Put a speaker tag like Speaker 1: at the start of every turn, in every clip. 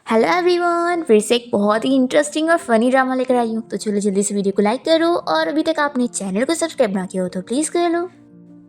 Speaker 1: Hello everyone, फिर से एक बहुत ही इंटरेस्टिंग और फनी ड्रामा लेकर आई हूँ। तो चलो जल्दी से वीडियो को लाइक करो और अभी तक आपने चैनल को सब्सक्राइब ना किया हो तो प्लीज कर लो।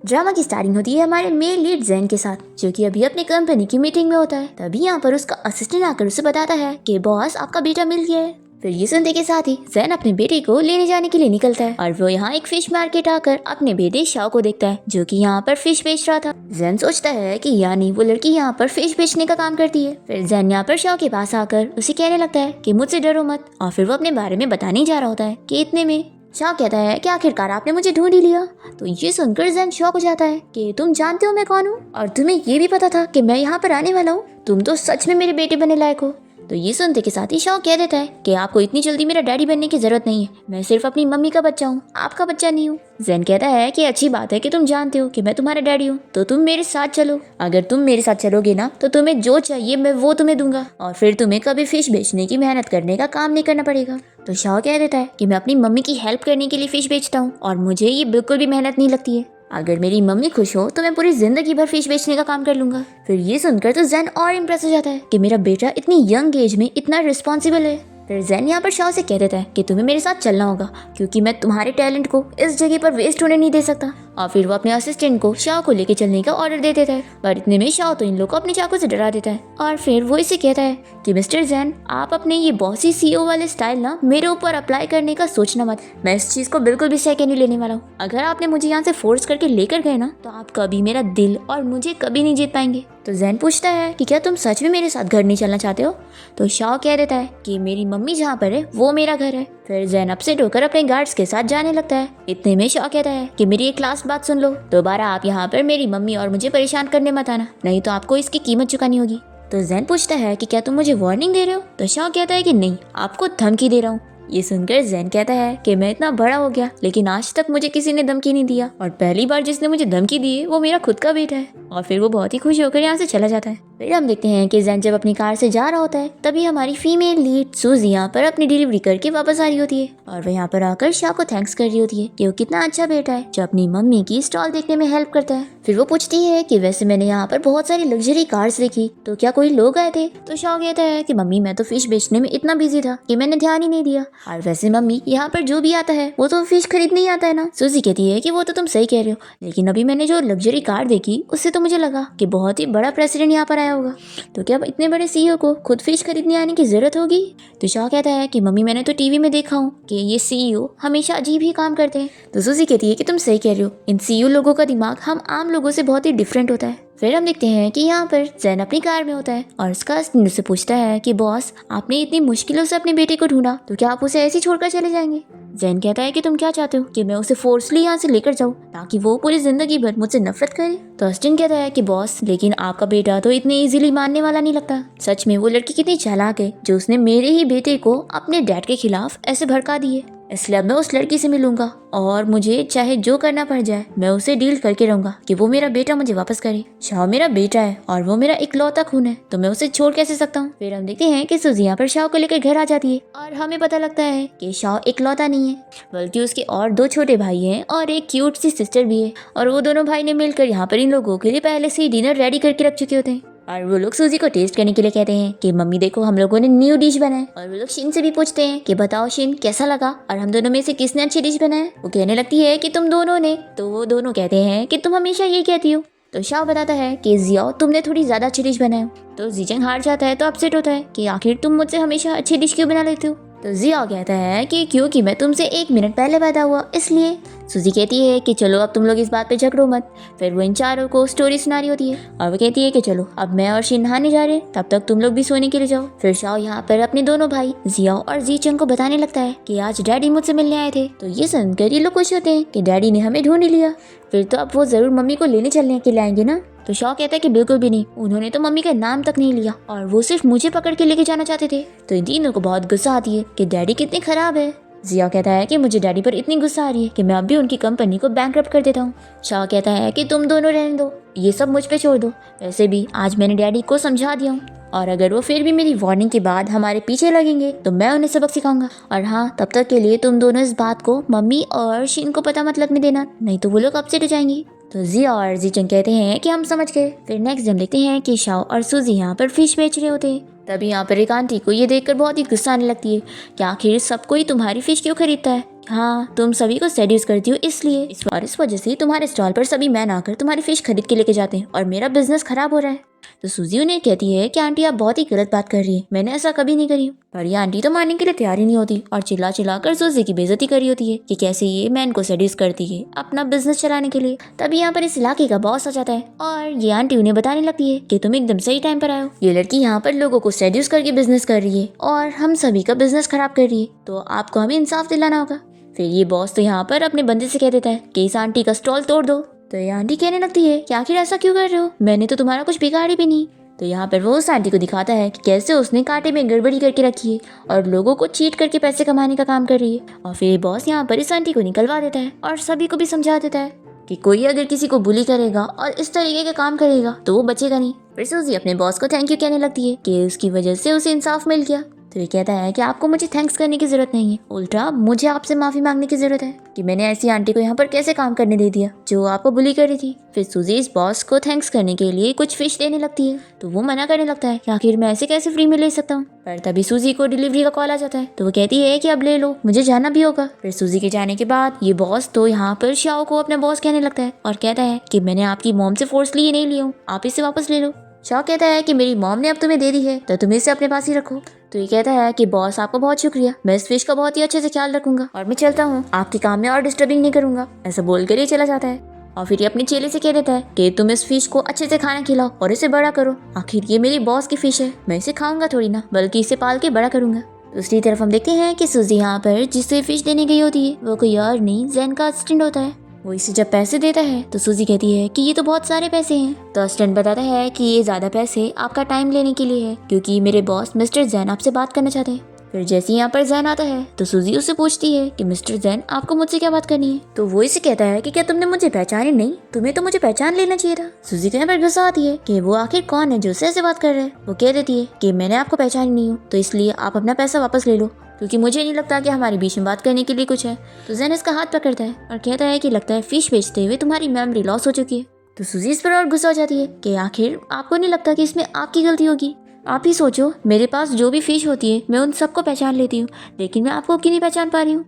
Speaker 1: ड्रामा की स्टार्टिंग होती है हमारे मेल लीड जैन के साथ, जो कि अभी अपनी कंपनी की मीटिंग में होता है। तभी यहाँ पर उसका असिस्टेंट आकर उसे बताता है कि बॉस आपका बेटा मिल गया है। फिर ये सुनते के साथ ही जैन अपने बेटे को लेने जाने के लिए निकलता है और वो यहाँ एक फिश मार्केट आकर अपने बेटे शाओ को देखता है, जो कि यहाँ पर फिश बेच रहा था। जैन सोचता है कि यानी वो लड़की यहाँ पर फिश बेचने का काम करती है। फिर जैन यहाँ पर शाओ के पास आकर उसे कहने लगता है कि मुझसे डरो मत, और फिर वो अपने बारे में बताने जा रहा होता है कि इतने में शाओ कहता है कि आखिरकार आपने मुझे ढूंढ ही लिया। तो ये सुनकर जैन शॉक हो जाता है कि तुम जानते हो मैं कौन हूँ, और तुम्हें ये भी पता था कि मैं यहाँ पर आने वाला हूँ। तुम तो सच में मेरे बेटे बनने लायक हो। तो ये सुनते के साथ ही शाओ कह देता है कि आपको इतनी जल्दी मेरा डैडी बनने की जरूरत नहीं है, मैं सिर्फ अपनी मम्मी का बच्चा हूँ, आपका बच्चा नहीं हूँ। जैन कहता है कि अच्छी बात है कि तुम जानते हो कि मैं तुम्हारा डैडी हूँ, तो तुम मेरे साथ चलो। अगर तुम मेरे साथ चलोगे ना तो तुम्हें जो चाहिए मैं वो तुम्हें दूंगा, और फिर तुम्हें कभी फिश बेचने की मेहनत करने का काम नहीं करना पड़ेगा। तो शाओ कह देता है कि मैं अपनी मम्मी की हेल्प करने के लिए फिश बेचता हूँ और मुझे ये बिल्कुल भी मेहनत नहीं लगती है। अगर मेरी मम्मी खुश हो तो मैं पूरी जिंदगी भर फिश बेचने का काम कर लूंगा। फिर ये सुनकर तो जैन और इम्प्रेस हो जाता है कि मेरा बेटा इतनी यंग एज में इतना रिस्पॉन्सिबल है। फिर जैन यहाँ पर शाओ से कह देता है कि तुम्हें मेरे साथ चलना होगा, क्योंकि मैं तुम्हारे टैलेंट को इस जगह पर वेस्ट होने नहीं दे सकता। और फिर वो अपने असिस्टेंट को शाओ को लेके चलने का ऑर्डर दे देता है, पर इतने में शाओ तो इन लोग को अपने चाकू से डरा देता है। और फिर वो इसे कहता है कि मिस्टर जैन, आप अपने ये बॉसी सीईओ वाले स्टाइल ना मेरे ऊपर अप्लाई करने का सोचना मत। मैं इस चीज को बिल्कुल भी सेकंड नहीं लेने वाला हूँ। अगर आपने मुझे यहाँ से फोर्स करके लेकर गए ना तो आप कभी मेरा दिल और मुझे कभी नहीं जीत पाएंगे। तो जैन पूछता है कि क्या तुम सच में मेरे साथ घर नहीं चलना चाहते हो? तो शाओ कह देता है कि मेरी मम्मी जहाँ पर है वो मेरा घर है। फिर जैन अपसेट होकर अपने गार्ड्स के साथ जाने लगता है। इतने में शाओ कहता है कि मेरी एक लास्ट बात सुन लो, दोबारा आप यहाँ पर मेरी मम्मी और मुझे परेशान करने मत आना, नहीं तो आपको इसकी कीमत चुकानी होगी। तो जैन पूछता है कि क्या तुम मुझे वार्निंग दे रहे हो? तो शाओ कहता है कि नहीं, आपको धमकी दे रहा हूँ। ये सुनकर जैन कहता है कि मैं इतना बड़ा हो गया लेकिन आज तक मुझे किसी ने धमकी नहीं दिया, और पहली बार जिसने मुझे धमकी दी है वो मेरा खुद का बेटा है। और फिर वो बहुत ही खुश होकर यहाँ से चला जाता है। फिर हम देखते हैं कि जैन जब अपनी कार से जा रहा होता है तभी हमारी फीमेल लीड सूजी यहाँ पर अपनी डिलीवरी करके वापस आ रही होती है, और वो यहाँ पर आकर शाह को थैंक्स कर रही होती है कि वो कितना अच्छा बेटा है जो अपनी मम्मी की स्टॉल देखने में हेल्प करता है। फिर वो पूछती है कि वैसे मैंने यहाँ पर बहुत सारी लग्जरी कार्स देखी, तो क्या कोई लोग आए थे? तो शाह कहता है कि मम्मी मैं तो फिश बेचने में इतना बिजी था कि मैंने ध्यान ही नहीं दिया, और वैसे मम्मी यहाँ पर जो भी आता है वो तो फिश खरीदने ही आता है ना। सूजी कहती है कि वो तो तुम सही कह रहे हो, लेकिन अभी मैंने जो लग्जरी कार देखी उससे तो मुझे लगा कि बहुत ही बड़ा प्रेसिडेंट यहाँ पर आया होगा, तो क्या इतने बड़े सीईओ को खुद फिश खरीदने आने की जरूरत होगी? तो शाह कहता है कि मम्मी मैंने तो टीवी में देखा हूँ कि ये सीईओ हमेशा अजीब ही काम करते हैं। तो सूजी कहती है कि तुम सही कह रहे हो, इन सीईओ लोगों का दिमाग हम आम लोगों से बहुत ही डिफरेंट होता है। फिर हम देखते हैं कि यहाँ पर जैन अपनी कार में होता है और उसका असिस्टेंट से पूछता है कि बॉस आपने इतनी मुश्किलों से अपने बेटे को ढूंढा, तो क्या आप उसे ऐसे ही छोड़कर चले जाएंगे? जैन कहता है कि तुम क्या चाहते हो कि मैं उसे फोर्सली यहाँ से लेकर जाऊँ ताकि वो पूरी जिंदगी भर मुझसे नफरत करे? तो असिस्टेंट कहता है कि बॉस लेकिन आपका बेटा तो इतने इजीली मानने वाला नहीं लगता। सच में वो लड़की कितनी चालाक है जो उसने मेरे ही बेटे को अपने डैड के खिलाफ ऐसे भड़का दिए, इसलिए अब मैं उस लड़की से मिलूंगा और मुझे चाहे जो करना पड़ जाए मैं उसे डील करके रहूंगा कि वो मेरा बेटा मुझे वापस करे। शाह मेरा बेटा है और वो मेरा इकलौता खून है, तो मैं उसे छोड़ कैसे सकता हूँ? फिर हम देखते हैं कि सूजी यहाँ पर शाह को लेकर घर आ जाती है और हमें पता लगता है कि शाह इकलौता नहीं है, बल्कि उसके और 2 छोटे भाई हैं और एक क्यूट सी सिस्टर भी है, और वो दोनों भाई ने मिलकर यहाँ पर इन लोगों के लिए पहले से ही डिनर रेडी करके रख चुके होते हैं। और वो लोग सूजी को टेस्ट करने के लिए कहते हैं कि मम्मी देखो हम लोगों ने न्यू डिश बनाया, और वो लोग शिन से भी पूछते हैं कि बताओ शिन कैसा लगा और हम दोनों में से किसने अच्छी डिश बनाया? वो कहने लगती है कि तुम दोनों ने, तो वो दोनों कहते हैं कि तुम हमेशा यही कहती हो। तो शाह बताता है कि जियाओ तुमने थोड़ी ज्यादा अच्छी डिश बनाई। तो जीचंग हार जाता है तो अपसेट होता है कि आखिर तुम मुझसे हमेशा अच्छी डिश क्यों बना लेते हो? तो जिया कहता है कि क्योंकि मैं तुमसे 1 मिनट पहले पैदा हुआ इसलिए। सूजी कहती है कि चलो अब तुम लोग इस बात पे झगड़ो मत। फिर वो इन चारों को स्टोरी सुना रही होती है और वो कहती है कि चलो अब मैं और शिन नहाने जा रहे हैं, तब तक तुम लोग भी सोने के लिए जाओ। फिर शाओ यहाँ पर अपने दोनों भाई जियाओ और जीचंग को बताने लगता है कि आज डैडी मुझसे मिलने आए थे। तो ये सुनकर ये लोग खुश होते हैं कि डैडी ने हमें ढूंढ लिया, फिर तो अब वो जरूर मम्मी को लेने चलने के लिए आएंगे ना। तो शाह कहता है कि बिल्कुल भी नहीं, उन्होंने तो मम्मी का नाम तक नहीं लिया और वो सिर्फ मुझे पकड़ के लेके जाना चाहते थे। तो इन तीनों को बहुत गुस्सा आती है कि डैडी कितने खराब है। जिया कहता है कि मुझे डैडी पर इतनी गुस्सा आ रही है कि मैं अब भी उनकी कंपनी को बैंकरप्ट कर देता हूँ। शाह कहता है कि तुम दोनों रहने दो, ये सब मुझ पे छोड़ दो, वैसे भी आज मैंने डैडी को समझा दिया हूँ, और अगर वो फिर भी मेरी वार्निंग के बाद हमारे पीछे लगेंगे तो मैं उन्हें सबक सिखाऊंगा। और हाँ, तब तक के लिए तुम दोनों इस बात को मम्मी और शिन को पता मत लगने देना, नहीं तो वो लोग अपसेट हो जाएंगी। तो जिया और जीचंग कहते हैं कि हम समझ गए। फिर नेक्स्ट हम देखते हैं कि शाओ और सूजी यहाँ पर फिश बेच रहे होते हैं तभी यहाँ पर एक आंटी को ये देखकर बहुत ही गुस्सा आने लगती है कि आखिर सबको ही तुम्हारी फिश क्यों खरीदता है। हाँ, तुम सभी को सेड्यूस करती हो इसलिए, इस वजह से तुम्हारे स्टॉल पर सभी मैन आकर तुम्हारी फिश खरीद के लेके जाते हैं और मेरा बिजनेस खराब हो रहा है। तो सूजी उन्हें कहती है कि आंटी आप बहुत ही गलत बात कर रही है, मैंने ऐसा कभी नहीं करी। पर ये आंटी तो मानने के लिए तैयार ही नहीं होती और चिल्ला चिल्ला कर सूजी की बेइज्जती करी होती है कि कैसे ये मैन को सेड्यूस करती है अपना बिजनेस चलाने के लिए। तभी यहाँ पर इस इलाके का बॉस आ जाता है और ये आंटी उन्हें बताने लगती है कि तुम एकदम सही टाइम पर आए हो। ये लड़की यहाँ पर लोगों को सेड्यूस करके बिजनेस कर रही है और हम सभी का बिजनेस खराब कर रही है, तो आपको हमें इंसाफ दिलाना होगा। फिर ये बॉस तो यहाँ पर अपने बंदे से कह देता है कि इस आंटी का स्टॉल तोड़ दो। तो ये आंटी कहने लगती है कि आखिर ऐसा क्यों कर रहे हो, मैंने तो तुम्हारा कुछ बिगाड़ी भी नहीं। तो यहाँ पर वो उस आंटी को दिखाता है कि कैसे उसने कांटे में गड़बड़ी करके रखी है और लोगों को चीट करके पैसे कमाने का काम कर रही है। और फिर बॉस यहाँ पर इस आंटी को निकलवा देता है और सभी को भी समझा देता है कि कोई अगर किसी को बुली करेगा और इस तरीके का काम करेगा तो वो बचेगा नहीं। फिर सूजी अपने बॉस को थैंक यू कहने लगती है कि उसकी वजह से उसे इंसाफ मिल गया। तो ये कहता है कि आपको मुझे थैंक्स करने की जरूरत नहीं है, उल्टा मुझे आपसे माफी मांगने की जरूरत है कि मैंने ऐसी आंटी को यहाँ पर कैसे काम करने दे दिया जो आपको बुली कर रही थी। फिर सूजी इस बॉस को थैंक्स करने के लिए कुछ फिश देने लगती है, तो वो मना करने लगता है कि आखिर मैं ऐसे कैसे फ्री में ले सकता हूँ। पर तभी सूजी को डिलीवरी का कॉल आ जाता है, तो वो कहती है कि अब ले लो, मुझे जाना भी होगा। फिर सूजी के जाने के बाद ये बॉस तो यहाँ पर शाओ को अपना बॉस कहने लगता है और कहता है कि मैंने आपकी मॉम से फोर्सली नहीं लिया हूँ, आप इसे वापस ले लो। शाओ कहता है कि मेरी मॉम ने अब तुम्हें दे दी है तो तुम इसे अपने पास ही रखो। तो ये कहता है कि बॉस आपका बहुत शुक्रिया, मैं इस फिश का बहुत ही अच्छे से ख्याल रखूंगा और मैं चलता हूँ, आपके काम में और डिस्टर्बिंग नहीं करूंगा। ऐसा बोलकर ये चला जाता है और फिर ये अपने चेले से कह देता है कि तुम इस फिश को अच्छे से खाना खिलाओ और इसे बड़ा करो, आखिर ये मेरी बॉस की फिश है, मैं इसे खाऊंगा थोड़ी ना, बल्कि इसे पाल के बड़ा करूंगा। दूसरी तरफ हम देखते हैं कि सूजी यहाँ पर जिससे फिश देने गई होती है वो कोई और नहीं, ज़ेन का असिस्टेंट होता है। वो इसे जब पैसे देता है तो सूजी कहती है कि ये तो बहुत सारे पैसे हैं। तो असिस्टेंट बताता है कि ये ज्यादा पैसे आपका टाइम लेने के लिए है क्योंकि मेरे बॉस मिस्टर ज़ेन आपसे बात करना चाहते हैं। फिर जैसे यहाँ पर ज़ेन आता है तो सूजी उससे पूछती है कि मिस्टर ज़ेन आपको मुझसे क्या बात करनी है। तो वो इसे कहता है कि क्या तुमने मुझे पहचानी नहीं, तुम्हें तो मुझे पहचान लेना चाहिए था। सूजी को यहाँ पर गुस्सा आती है कि वो आखिर कौन है जो उससे ऐसे बात कर रहा है। वो कह देती है कि मैंने आपको पहचानी नहीं हूँ, तो इसलिए आप अपना पैसा वापस ले लो क्योंकि मुझे नहीं लगता कि हमारे बीच में बात करने के लिए कुछ है। तो ज़ेन इसका हाथ पकड़ता है और कहता है कि लगता है फिश बेचते हुए तुम्हारी मेमोरी लॉस हो चुकी है। तो सूजी इस पर और गुस्सा हो जाती है कि आखिर आपको नहीं लगता कि इसमें आपकी गलती होगी, आप ही सोचो, मेरे पास जो भी फिश होती है मैं उन सबको पहचान लेती हूँ, लेकिन मैं आपको क्यों नहीं पहचान पा रही हूँ।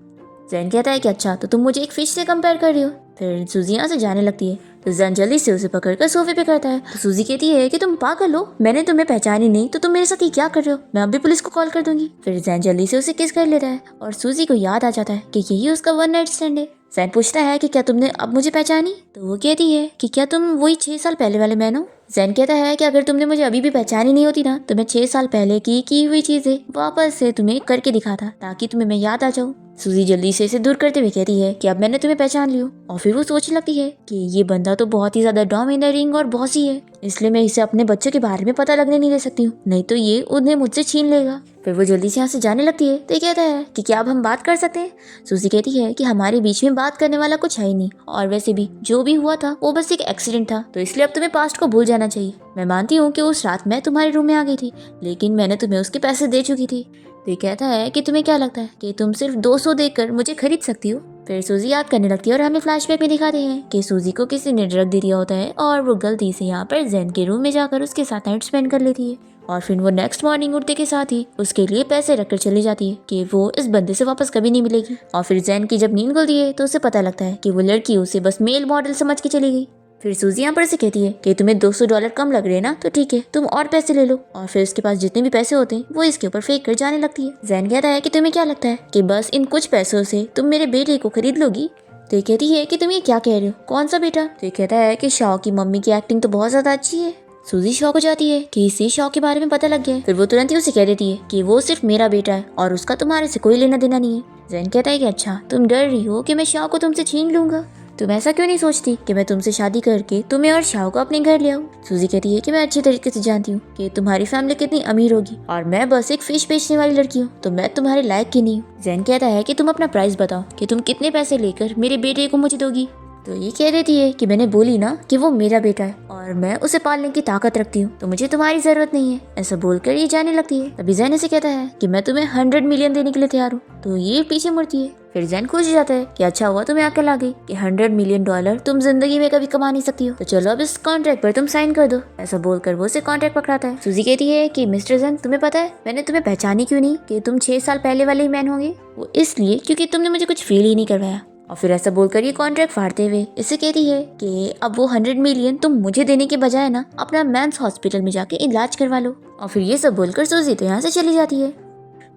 Speaker 1: ज़ेन कहता है कि अच्छा तो तुम मुझे एक फिश से कंपेयर कर रही हो। फिर सूजी यहाँ से जाने लगती है तो ज़ेन जल्दी से उसे पकड़कर सोफे पे करता है। तो सूजी कहती है कि तुम पागल हो, मैंने तुम्हें पहचानी नहीं तो तुम मेरे साथ ये क्या कर रहे हो, मैं अभी पुलिस को कॉल कर दूंगी। फिर ज़ेन जल्दी से उसे किस कर लेता है और सूजी को याद आ जाता है कि यही उसका वन नाइट स्टैंड है। ज़ेन पूछता है कि क्या तुमने अब मुझे पहचानी। तो वो कहती है कि क्या तुम वही 6 साल पहले वाले मैन हो। ज़ेन कहता है कि अगर तुमने मुझे अभी भी पहचानी नहीं होती ना तो मैं 6 साल पहले की हुई चीजें वापस से तुम्हें करके दिखाता ताकि तुम्हें मैं याद आ जाऊँ। सूजी जल्दी से इसे दूर करते हुए कहती है कि अब मैंने तुम्हें पहचान लियो और फिर वो सोचने लगती है कि ये बंदा तो बहुत ही ज्यादा डोमिनेटिंग और बॉसी है, इसलिए मैं इसे अपने बच्चों के बारे में पता लगने नहीं दे सकती हूँ, नहीं तो ये उन्हें मुझसे छीन लेगा। फिर वो जल्दी से यहाँ से जाने लगती है तो ये कहता है कि क्या अब हम बात कर सकते हैं। सूजी कहती है कि हमारे बीच में बात करने वाला कुछ है ही नहीं और वैसे भी जो भी हुआ था वो बस एक एक्सीडेंट था, तो इसलिए अब तुम्हें पास्ट को भूल जाना चाहिए। मैं मानती हूँ कि उस रात मैं तुम्हारे रूम में आ गई थी लेकिन मैंने तुम्हें उसके पैसे दे चुकी थी। तो ये कहता है कि तुम्हें क्या लगता है कि तुम सिर्फ 200 देकर मुझे खरीद सकती हो। फिर सूजी याद करने लगती है और हमें फ्लैशबैक में दिखाते हैं कि सूजी को किसी ने ड्रग दे दिया होता है और वो गलती से यहाँ पर ज़ेन के रूम में जाकर उसके साथ नाइट स्पेंड कर लेती है और फिर वो नेक्स्ट मॉर्निंग उठते के साथ ही उसके लिए पैसे रखकर चली जाती है कि वो इस बंदे से वापस कभी नहीं मिलेगी। और फिर ज़ेन की जब नींद खुलती है तो उसे पता लगता है कि वो लड़की उसे बस मेल मॉडल समझ के चली गई। फिर सूजी यहाँ पर से कहती है कि तुम्हें $200 कम लग रहे हैं ना, तो ठीक है तुम और पैसे ले लो। और फिर उसके पास जितने भी पैसे होते हैं वो इसके ऊपर फेंक कर जाने लगती है। ज़ेन कहता है कि तुम्हें क्या लगता है कि बस इन कुछ पैसों से तुम मेरे बेटे को खरीद लोगी। तो ये कहती है कि तुम ये क्या कह रहे हो, कौन सा बेटा। तो ये कहता है कि शाओ की मम्मी की एक्टिंग तो बहुत ज्यादा अच्छी है। सूजी शॉक हो जाती है कि इसे शाओ के बारे में पता लग गया है। फिर वो तुरंत ही उसे कह देती है कि वो सिर्फ मेरा बेटा है और उसका तुम्हारे से कोई लेना देना नहीं है। ज़ेन कहता है कि अच्छा तुम डर रही हो कि मैं शाओ को तुमसे छीन लूंगा, तुम ऐसा क्यों नहीं सोचती कि मैं तुमसे शादी करके तुम्हें और शाओ को अपने घर ले आऊँ। सूजी कहती है कि मैं अच्छी तरीके से जानती हूँ कि तुम्हारी फैमिली कितनी अमीर होगी और मैं बस एक फिश बेचने वाली लड़की हूँ, तो मैं तुम्हारे लायक की नहीं हूँ। ज़ेन कहता है कि तुम अपना प्राइस बताओ कि तुम कितने पैसे लेकर मेरे बेटे को मुझे दोगी। तो ये कह देती है कि मैंने बोली ना कि वो मेरा बेटा है और मैं उसे पालने की ताकत रखती हूँ, तो मुझे तुम्हारी जरूरत नहीं है। ऐसा बोलकर ये जाने लगती है। तभी जैन से कहता है कि मैं तुम्हें 100 मिलियन देने के लिए तैयार हूँ। तो ये पीछे मुड़ती है। फिर जैन खुश हो जाता है कि अच्छा हुआ तुम्हें अकल आ गई कि 100 मिलियन डॉलर तुम जिंदगी में कभी कमा नहीं सकती हो, तो चलो अब इस कॉन्ट्रैक्ट पर तुम साइन कर दो। ऐसा बोलकर वो उसे कॉन्ट्रैक्ट पकड़ाता है। सूजी कहती है कि मिस्टर जैन, तुम्हें पता है मैंने तुम्हें पहचानी क्यों नहीं कि तुम 6 साल पहले वाले ही मैन होंगे? वो इसलिए क्योंकि तुमने मुझे कुछ फील ही नहीं करवाया। और फिर ऐसा बोलकर ये कॉन्ट्रैक्ट फाड़ते हुए इसे कहती है कि अब वो 100 मिलियन तुम मुझे देने के बजाय ना अपना मेंस हॉस्पिटल में जाके इलाज करवा लो। और फिर ये सब बोलकर सूजी तो यहाँ से चली जाती है।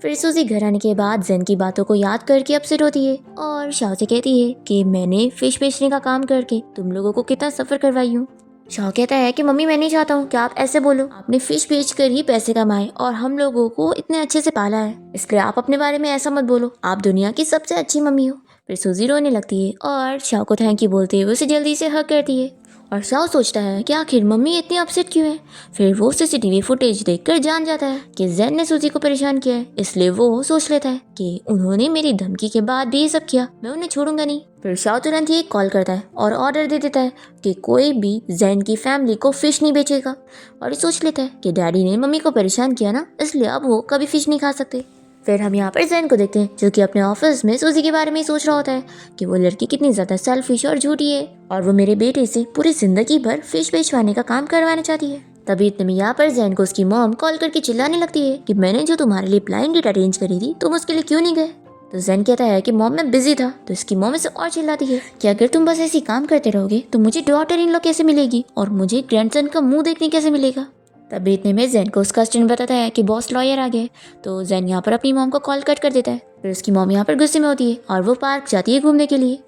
Speaker 1: फिर सूजी घर आने के बाद जैन की बातों को याद करके अपसेट होती है और शाओ से कहती है कि मैंने फिश बेचने का काम करके तुम लोगों को कितना सफर करवाई हूँ। शाओ कहता है कि मम्मी मैं नहीं चाहता हूँ कि आप ऐसे बोलो, आपने फिश बेचकर ही पैसे कमाए और हम लोगों को इतने अच्छे से पाला है, इसलिए आप अपने बारे में ऐसा मत बोलो, आप दुनिया की सबसे अच्छी मम्मी हो। फिर सूजी रोने लगती है और शाओ को थैंक यू बोलते हुए उसे जल्दी से हग करती है। और शाओ सोचता है कि आखिर मम्मी इतनी अपसेट क्यों है। फिर वो सीसीटीवी फुटेज देखकर जान जाता है कि जैन ने सूजी को परेशान किया है, इसलिए वो सोच लेता है कि उन्होंने मेरी धमकी के बाद भी ये सब किया, मैं उन्हें छोड़ूंगा नहीं। फिर शाओ तुरंत ही कॉल करता है और ऑर्डर दे देता है कि कोई भी जैन की फैमिली को फिश नहीं बेचेगा। और ये सोच लेता है कि डैडी ने मम्मी को परेशान किया ना, इसलिए अब वो कभी फिश नहीं खा सकते। फिर हम यहाँ पर जैन को देखते हैं जो कि अपने ऑफिस में सूजी के बारे में ही सोच रहा होता है कि वो लड़की कितनी ज्यादा सेल्फिश और झूठी है और वो मेरे बेटे से पूरी जिंदगी भर फिश बेचवाने का काम करवाना चाहती है। तभी इतने में यहाँ पर जैन को उसकी मॉम कॉल करके चिल्लाने लगती है कि मैंने जो तुम्हारे लिए ब्लाइंड डेट अरेंज करी थी तुम उसके लिए क्यों नहीं गए। तो जैन कहता है कि मॉम मैं बिजी था। तो इसकी मॉम इसे और चिल्लाती है कि अगर तुम बस ऐसे काम करते रहोगे तो मुझे डॉटर इन लॉ कैसे मिलेगी और मुझे ग्रैंडसन का मुंह देखने कैसे मिलेगा। तभी इतने में जैन को उसका स्टूडेंट बताता है कि बॉस लॉयर आ गए। तो जैन यहाँ पर अपनी मॉम को कॉल कट कर देता है। फिर उसकी मॉम यहाँ पर गुस्से में होती है और वो पार्क जाती है घूमने के लिए।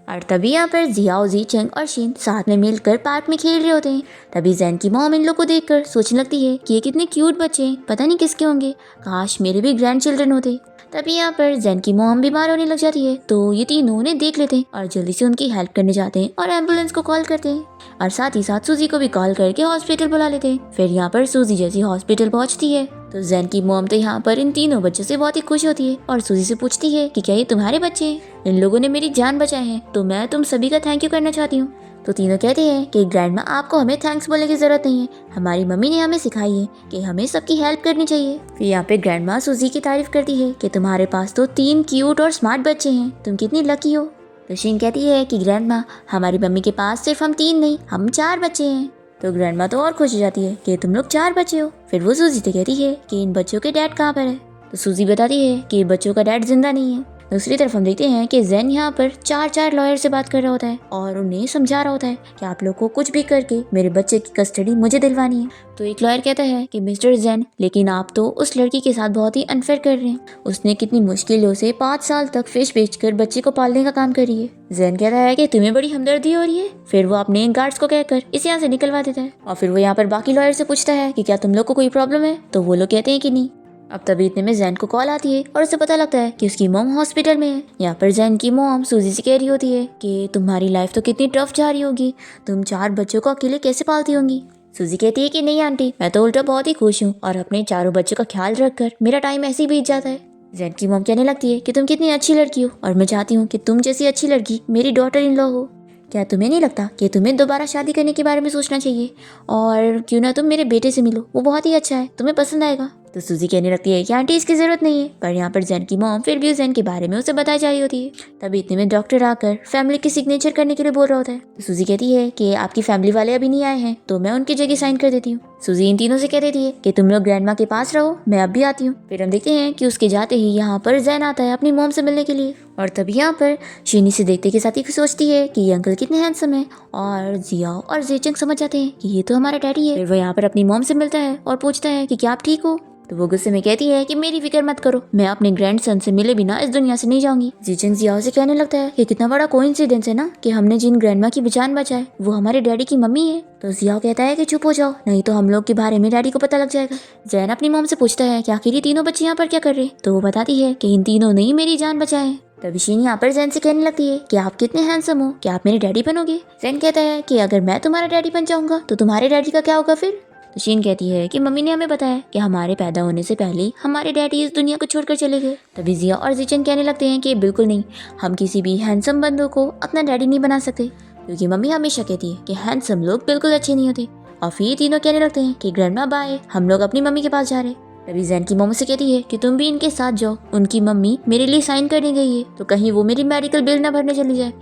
Speaker 1: और तभी यहाँ पर जियाओ, जीचंग और शीन साथ में मिलकर पार्क में खेल रहे होते हैं। तभी जैन की मॉम इन लोग को देखकर सोचने लगती है कि ये कितने क्यूट बच्चे हैं, पता नहीं किसके होंगे, काश मेरे भी ग्रैंड चिल्ड्रन होते। तभी यहाँ पर जैन की मॉम बीमार होने लग जाती है। तो ये तीनों उन्हें देख लेते हैं और जल्दी से उनकी हेल्प करने जाते हैं और एम्बुलेंस को कॉल करते हैं और साथ ही साथ सूजी को भी कॉल करके हॉस्पिटल बुला लेते हैं। फिर यहाँ पर सूजी जैसी हॉस्पिटल पहुँचती है तो जैन की मॉम तो यहाँ पर इन तीनों बच्चों से बहुत ही खुश होती है और सूजी से पूछती है कि क्या ये तुम्हारे बच्चे हैं? इन लोगों ने मेरी जान बचाए हैं तो मैं तुम सभी का थैंक यू करना चाहती हूँ। तो तीनों कहते हैं कि ग्रैंडमा आपको हमें थैंक्स बोलने की जरूरत नहीं है, हमारी मम्मी ने हमें सिखाई है कि हमें सबकी हेल्प करनी चाहिए। फिर यहाँ पे ग्रैंडमा सूजी की तारीफ करती है कि तुम्हारे पास तो 3 क्यूट और स्मार्ट बच्चे हैं, तुम कितनी लकी हो। तो शीन कहती है कि ग्रैंडमा हमारी मम्मी के पास सिर्फ हम 3 नहीं, हम 4 बच्चे हैं। तो ग्रैंडमा तो और खुश हो जाती है कि तुम लोग 4 बच्चे हो। फिर वो सूजी से कहती है कि इन बच्चों के डैड कहाँ पर है। तो सूजी बताती है कि बच्चों का डैड जिंदा नहीं है। दूसरी तरफ हम देखते हैं कि जैन यहाँ पर 4 लॉयर से बात कर रहा होता है और उन्हें समझा रहा होता है कि आप लोग को कुछ भी करके मेरे बच्चे की कस्टडी मुझे दिलवानी है। तो एक लॉयर कहता है कि मिस्टर जैन, लेकिन आप तो उस लड़की के साथ बहुत ही अनफेयर कर रहे हैं, उसने कितनी मुश्किलों से 5 साल तक फिश बेचकर बच्चे को पालने का काम करी है। जैन कहता है कि तुम्हें बड़ी हमदर्दी हो रही है। फिर वो अपने गार्ड्स को कहकर इसे यहाँ से निकलवा देता है और फिर वो यहाँ पर बाकी लॉयर से पूछता है कि क्या तुम लोग को कोई प्रॉब्लम है। तो वो लोग कहते हैं कि नहीं। अब तभी इतने में जैन को कॉल आती है और उसे पता लगता है कि उसकी मॉम हॉस्पिटल में है। यहाँ पर जैन की मॉम सूजी से कह रही होती है कि तुम्हारी लाइफ तो कितनी टफ जा रही होगी, तुम 4 बच्चों को अकेले कैसे पालती होंगी। सूजी कहती है कि नहीं आंटी, मैं तो उल्टा बहुत ही खुश हूँ और अपने 4 बच्चों का ख्याल रखकर मेरा टाइम ऐसे ही बीत जाता है। जैन की मॉम कहने लगती है कि तुम कितनी अच्छी लड़की हो और मैं चाहती हूँ कि तुम जैसी अच्छी लड़की मेरी डॉटर इन लॉ हो। क्या तुम्हें नहीं लगता कि तुम्हें दोबारा शादी करने के बारे में सोचना चाहिए और क्यों ना तुम मेरे बेटे से मिलो, वो बहुत ही अच्छा है, तुम्हें पसंद आएगा। तो सूजी कहने लगती है कि आंटी इसकी जरूरत नहीं है। पर यहाँ पर जैन की मॉम फिर भी जैन के बारे में उसे बताई जा रही होती है। तभी इतने में डॉक्टर आकर फैमिली की सिग्नेचर करने के लिए बोल रहा होता है। तो सूजी कहती है कि आपकी फैमिली वाले अभी नहीं आए हैं तो मैं उनकी जगह साइन कर देती हूँ। सूजी इन तीनों से कह देती है कि तुम लोग ग्रैंडमा के पास रहो, मैं अब भी आती हूँ। फिर हम देखते हैं कि उसके जाते ही यहाँ पर जैन आता है अपनी मॉम से मिलने के लिए और तभी यहाँ पर शीनी से देखते के साथ ही सोचती है कि ये अंकल कितने हैंडसम है और जियाओ और जेचंग समझ जाते हैं कि ये तो हमारा डैडी है। फिर वो यहाँ पर अपनी मॉम से मिलता है और पूछता है कि क्या आप ठीक हो। तो वो गुस्से में कहती है कि मेरी फिक्र मत करो, मैं अपने ग्रैंडसन से मिले बिना इस दुनिया से नहीं जाऊंगी। जीचंग जियाओ से कहने लगता है कि कितना बड़ा कोइंसिडेंस है ना कि हमने जिन ग्रैंडमा की जान बचाए वो हमारे डैडी की मम्मी है। तो जियाओ कहता है कि चुप हो जाओ, नहीं तो हम लोग के बारे में डैडी को पता लग जाएगा। जैन अपनी मॉम से पूछता है कि आखिर ये तीनों बच्चे यहाँ पर क्या कर रहे हैं। तो वो बताती है कि इन तीनों ने ही मेरी जान बचाए है। तभी शीन यहाँ पर जैन से कहने लगती है कि आप कितने हैंडसम हो, क्या आप मेरे डैडी बनोगे। जैन कहता है कि अगर मैं तुम्हारा डैडी बन जाऊंगा तो तुम्हारे डैडी का क्या होगा फिर। तो शीन कहती है कि मम्मी ने हमें बताया कि हमारे पैदा होने से पहले हमारे डैडी इस दुनिया को छोड़कर चले गए। तभी जिया और जीचन कहने लगते हैं कि बिल्कुल नहीं, हम किसी भी हैंडसम बंदों को अपना डैडी नहीं बना सकते। क्योंकि मम्मी हमेशा कहती है कि हैंडसम लोग बिल्कुल अच्छे नहीं होते। और फिर ये तीनों कहने लगते हैं कि ग्रैंडमा बाय, हम लोग अपनी मम्मी के पास जा रहे हैं। तभी जैन की मम्मी से कहती है कि तुम भी इनके साथ जाओ, उनकी मम्मी मेरे लिए साइन करने गई है, तो कहीं वो मेरी मेडिकल बिल ना भरने चली जाए।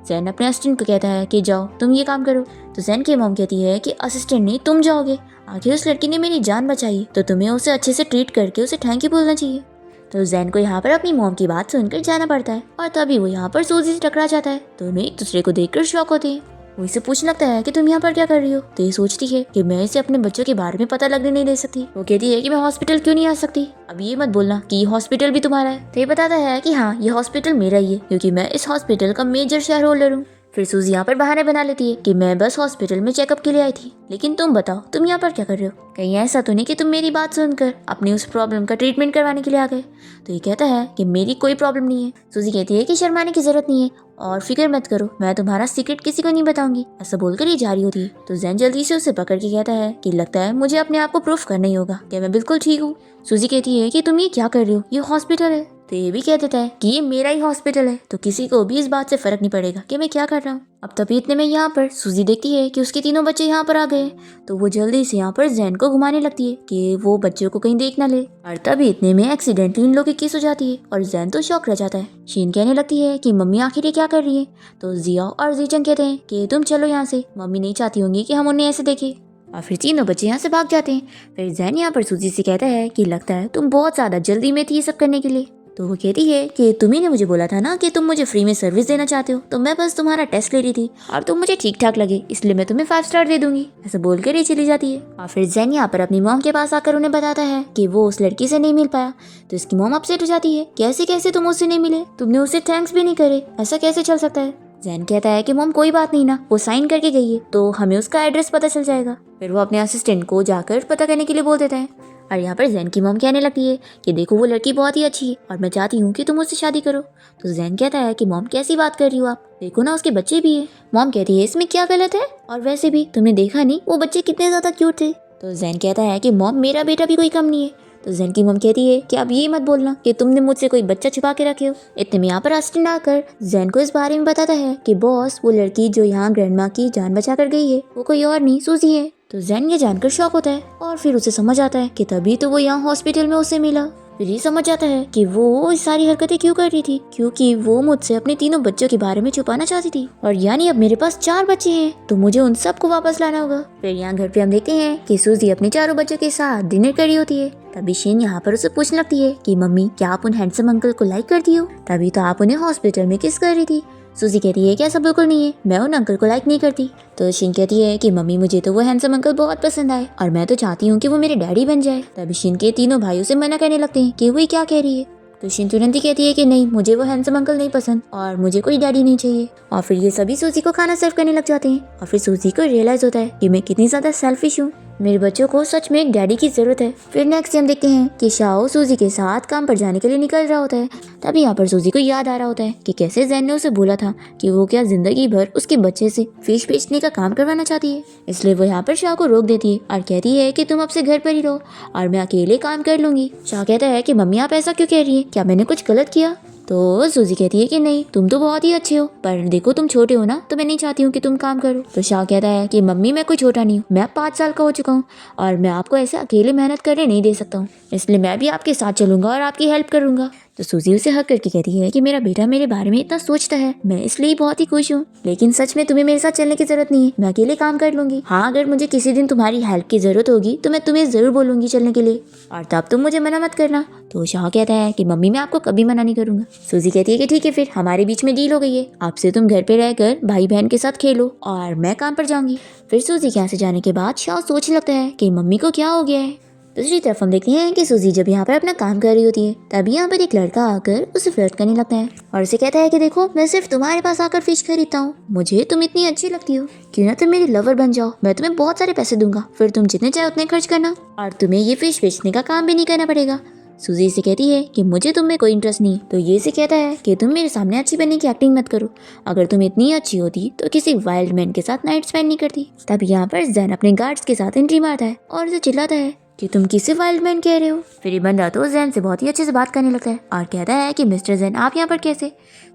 Speaker 1: जैन अपने असिस्टेंट को कहता है कि जाओ तुम ये काम करो। तो जैन की मॉम कहती है कि असिस्टेंट नहीं, तुम जाओगे, आखिर उस लड़की ने मेरी जान बचाई, तो तुम्हें उसे अच्छे से ट्रीट करके उसे थैंक यू बोलना चाहिए। तो जैन को यहाँ पर अपनी मॉम की बात सुनकर जाना पड़ता है और तभी वो यहाँ पर सूजी से टकरा जाता है। दोनों एक दूसरे को देखकर शॉक होते हैं। वो इसे पूछने लगता है कि तुम यहाँ पर क्या कर रही हो। तो ये सोचती है कि मैं इसे अपने बच्चों के बारे में पता लगने नहीं दे सकती। वो कहती है कि मैं हॉस्पिटल क्यों नहीं आ सकती, अब ये मत बोलना कि ये हॉस्पिटल भी तुम्हारा है। तो ये बताता है कि हाँ, ये हॉस्पिटल मेरा ही है क्योंकि मैं इस हॉस्पिटल का मेजर शेयर होल्डर हूँ। फिर सूजी यहाँ पर बहाने बना लेती है कि मैं बस हॉस्पिटल में चेकअप के लिए आई थी, लेकिन तुम बताओ तुम यहाँ पर क्या कर रहे हो, कहीं ऐसा तो नहीं कि तुम मेरी बात सुनकर अपनी उस प्रॉब्लम का ट्रीटमेंट करवाने के लिए आ गए। तो ये कहता है कि मेरी कोई प्रॉब्लम नहीं है। सूजी कहती है कि शर्माने की जरूरत नहीं है और फिक्र मत करो, मैं तुम्हारा सीक्रेट किसी को नहीं बताऊंगी। ऐसा बोलकर ये जारी होती है। तो जैन जल्दी से उसे पकड़ के कहता है कि लगता है मुझे अपने आप को प्रूफ करना ही होगा कि मैं बिल्कुल ठीक हूँ। सूजी कहती है कि तुम ये क्या कर रहे हो, ये हॉस्पिटल है। तो ये भी कह देता है कि ये मेरा ही हॉस्पिटल है, तो किसी को भी इस बात से फर्क नहीं पड़ेगा कि मैं क्या कर रहा हूँ। अब तभी इतने में यहाँ पर सूजी देखती है कि उसके तीनों बच्चे यहाँ पर आ गए, तो वो जल्दी से यहाँ पर जैन को घुमाने लगती है कि वो बच्चों को कहीं देख ना ले। और तभी इतने में एक्सीडेंटली इन लोगों की किस हो जाती है और जैन तो शॉक रह जाता है। शीन कहने लगती है कि मम्मी आखिर ये क्या कर रही है। तो जिया और जीचंग कहते हैं कि तुम चलो यहाँ से, मम्मी नहीं चाहती होंगी कि हम उन्हें ऐसे देखें। और फिर तीनों बच्चे यहाँ से भाग जाते हैं। फिर जैन यहाँ पर सूजी से कहता है कि लगता है तुम बहुत ज्यादा जल्दी में थी ये सब करने के लिए। तो वो कहती है कि तुम्ही ने मुझे बोला था ना कि तुम मुझे फ्री में सर्विस देना चाहते हो, तो मैं बस तुम्हारा टेस्ट ले रही थी और तुम मुझे ठीक ठाक लगे, इसलिए मैं तुम्हें 5 स्टार दे दूंगी। ऐसा बोलकर ये चली जाती है। और फिर जैन यहाँ पर अपनी मॉम के पास आकर उन्हें बताता है कि वो उस लड़की से नहीं मिल पाया। तो इसकी मॉम अपसेट हो जाती है, कैसे कैसे तुम उससे नहीं मिले, तुमने उसे थैंक्स भी नहीं करे, ऐसा कैसे चल सकता है। जैन कहता है कि मॉम कोई बात नहीं ना, वो साइन करके गई है तो हमें उसका एड्रेस पता चल जाएगा। फिर वो अपने असिस्टेंट को जाकर पता करने के लिए बोल देता है। और यहाँ पर जैन की मॉम कहने लगती है कि देखो वो लड़की बहुत ही अच्छी है और मैं चाहती हूँ कि तुम उससे शादी करो। तो जैन कहता है कि मॉम कैसी बात कर रही हो आप, देखो ना उसके बच्चे भी है। मॉम कहती है इसमें क्या गलत है, और वैसे भी तुमने देखा नहीं वो बच्चे कितने ज्यादा क्यूट थे। तो जैन कहता है कि मॉम मेरा बेटा भी कोई कम नहीं है। तो जैन की मॉम कहती है कि अब ये मत बोलना कि तुमने मुझसे कोई बच्चा छुपा के रखे हो। इतने में यहाँ पर असिस्टेंट आकर जैन को इस बारे में बताता है कि बॉस, वो लड़की जो यहाँ ग्रैंडमा की जान बचा कर गई है वो कोई और नहीं सूजी है। तो जैन ये जानकर शॉक होता है और फिर उसे समझ आता है कि तभी तो वो यहाँ हॉस्पिटल में उसे मिला। फिर ये समझ आता है कि वो इस सारी हरकतें क्यों कर रही थी, क्योंकि वो मुझसे अपने तीनों बच्चों के बारे में छुपाना चाहती थी। और यानी अब मेरे पास 4 बच्चे हैं तो मुझे उन सबको वापस लाना होगा। फिर यहाँ घर पे हम देखते हैं कि सूजी अपने चारों बच्चों के साथ डिनर कर रही होती है। तभी शीन यहाँ पर उसे पूछने लगती है कि मम्मी क्या आप उन हैंडसम अंकल को लाइक करती हो, तभी तो आप उन्हें हॉस्पिटल में किस कर रही थी। सूजी कहती है कि ऐसा बिल्कुल नहीं है, मैं उन अंकल को लाइक नहीं करती। तो शीन कहती है कि मम्मी मुझे तो वो हैंडसम अंकल बहुत पसंद आए और मैं तो चाहती हूँ कि वो मेरे डैडी बन जाए। तभी शीन के तीनों भाइयों से मना करने लगते हैं कि वो क्या कह रही है। तो शीन तुरंत ही कहती है कि नहीं, मुझे वो हैंडसम अंकल नहीं पसंद और मुझे कोई डैडी नहीं चाहिए। और फिर ये सभी सूजी को खाना सर्व करने लग जाते हैं। और फिर सूजी को रियलाइज होता है कि मैं कितनी ज्यादा सेल्फिश हूँ, मेरे बच्चों को सच में एक डैडी की जरूरत है। फिर नेक्स्ट हम देखते हैं कि शाओ सूजी के साथ काम पर जाने के लिए निकल रहा होता है। तभी यहाँ पर सूजी को याद आ रहा होता है कि कैसे जैन ने उसे बोला था कि वो क्या जिंदगी भर उसके बच्चे से फिश बेचने का काम करवाना चाहती है। इसलिए वो यहाँ पर शाओ को रोक देती है और कहती है कि तुम अब से घर पर ही रहो और मैं अकेले काम कर लूंगी। शाओ कहता है कि मम्मी आप ऐसा क्यों कह रही है, क्या मैंने कुछ गलत किया। तो सूजी कहती है कि नहीं, तुम तो बहुत ही अच्छे हो, पर देखो तुम छोटे हो ना, तो मैं नहीं चाहती हूँ कि तुम काम करो। तो शाह कहता है कि मम्मी मैं कोई छोटा नहीं हूँ, मैं 5 साल का हो चुका हूँ और मैं आपको ऐसे अकेले मेहनत करने नहीं दे सकता हूँ, इसलिए मैं भी आपके साथ चलूंगा और आपकी हेल्प करूंगा। तो सूजी उसे हक करके कहती है कि मेरा बेटा मेरे बारे में इतना सोचता है, मैं इसलिए बहुत ही खुश हूँ, लेकिन सच में तुम्हें मेरे साथ चलने की जरूरत नहीं है, मैं अकेले काम कर लूंगी। हाँ, अगर मुझे किसी दिन तुम्हारी हेल्प की जरूरत होगी तो मैं तुम्हें जरूर बोलूंगी चलने के लिए, और तब तुम मुझे मना मत करना। तो शाह कहता है कि मम्मी मैं आपको कभी मना नहीं करूंगा। सूजी कहती है कि ठीक है, फिर हमारे बीच में डील हो गई है, आपसे तुम घर पे रहकर भाई बहन के साथ खेलो और मैं काम पर जाऊंगी। फिर सूजी के यहाँ से जाने के बाद शाह सोचने लगता है कि मम्मी को क्या हो गया है। दूसरी तरफ हम देखते हैं कि सूजी जब यहाँ पर अपना काम कर रही होती है तभी यहाँ पर एक लड़का आकर उसे फ्लर्ट करने लगता है और उसे कहता है कि देखो मैं सिर्फ तुम्हारे पास आकर फिश खरीदता हूँ, मुझे तुम इतनी अच्छी लगती हो, क्यों ना तुम मेरी लवर बन जाओ, मैं तुम्हें बहुत सारे पैसे दूंगा, फिर तुम जितने चाहे उतने खर्च करना और तुम्हें ये फिश बेचने का काम भी नहीं करना पड़ेगा। सूजी से कहती है कि मुझे तुम में कोई इंटरेस्ट नहीं। तो ये से कहता है कि तुम मेरे सामने अच्छी बनने की एक्टिंग मत करो, अगर तुम इतनी अच्छी होती तो किसी वाइल्ड मैन के साथ नाइट स्पेंड नहीं करती। तब यहाँ पर जैन अपने गार्ड्स के साथ एंट्री मारता है और उसे चिल्लाता है कि तुम किसे वाइल्ड मैन कह रहे हो। फिर ये बंदा तो जैन से बहुत ही अच्छे से बात करने लगता है और कहता है कि मिस्टर जैन आप यहाँ पर कैसे।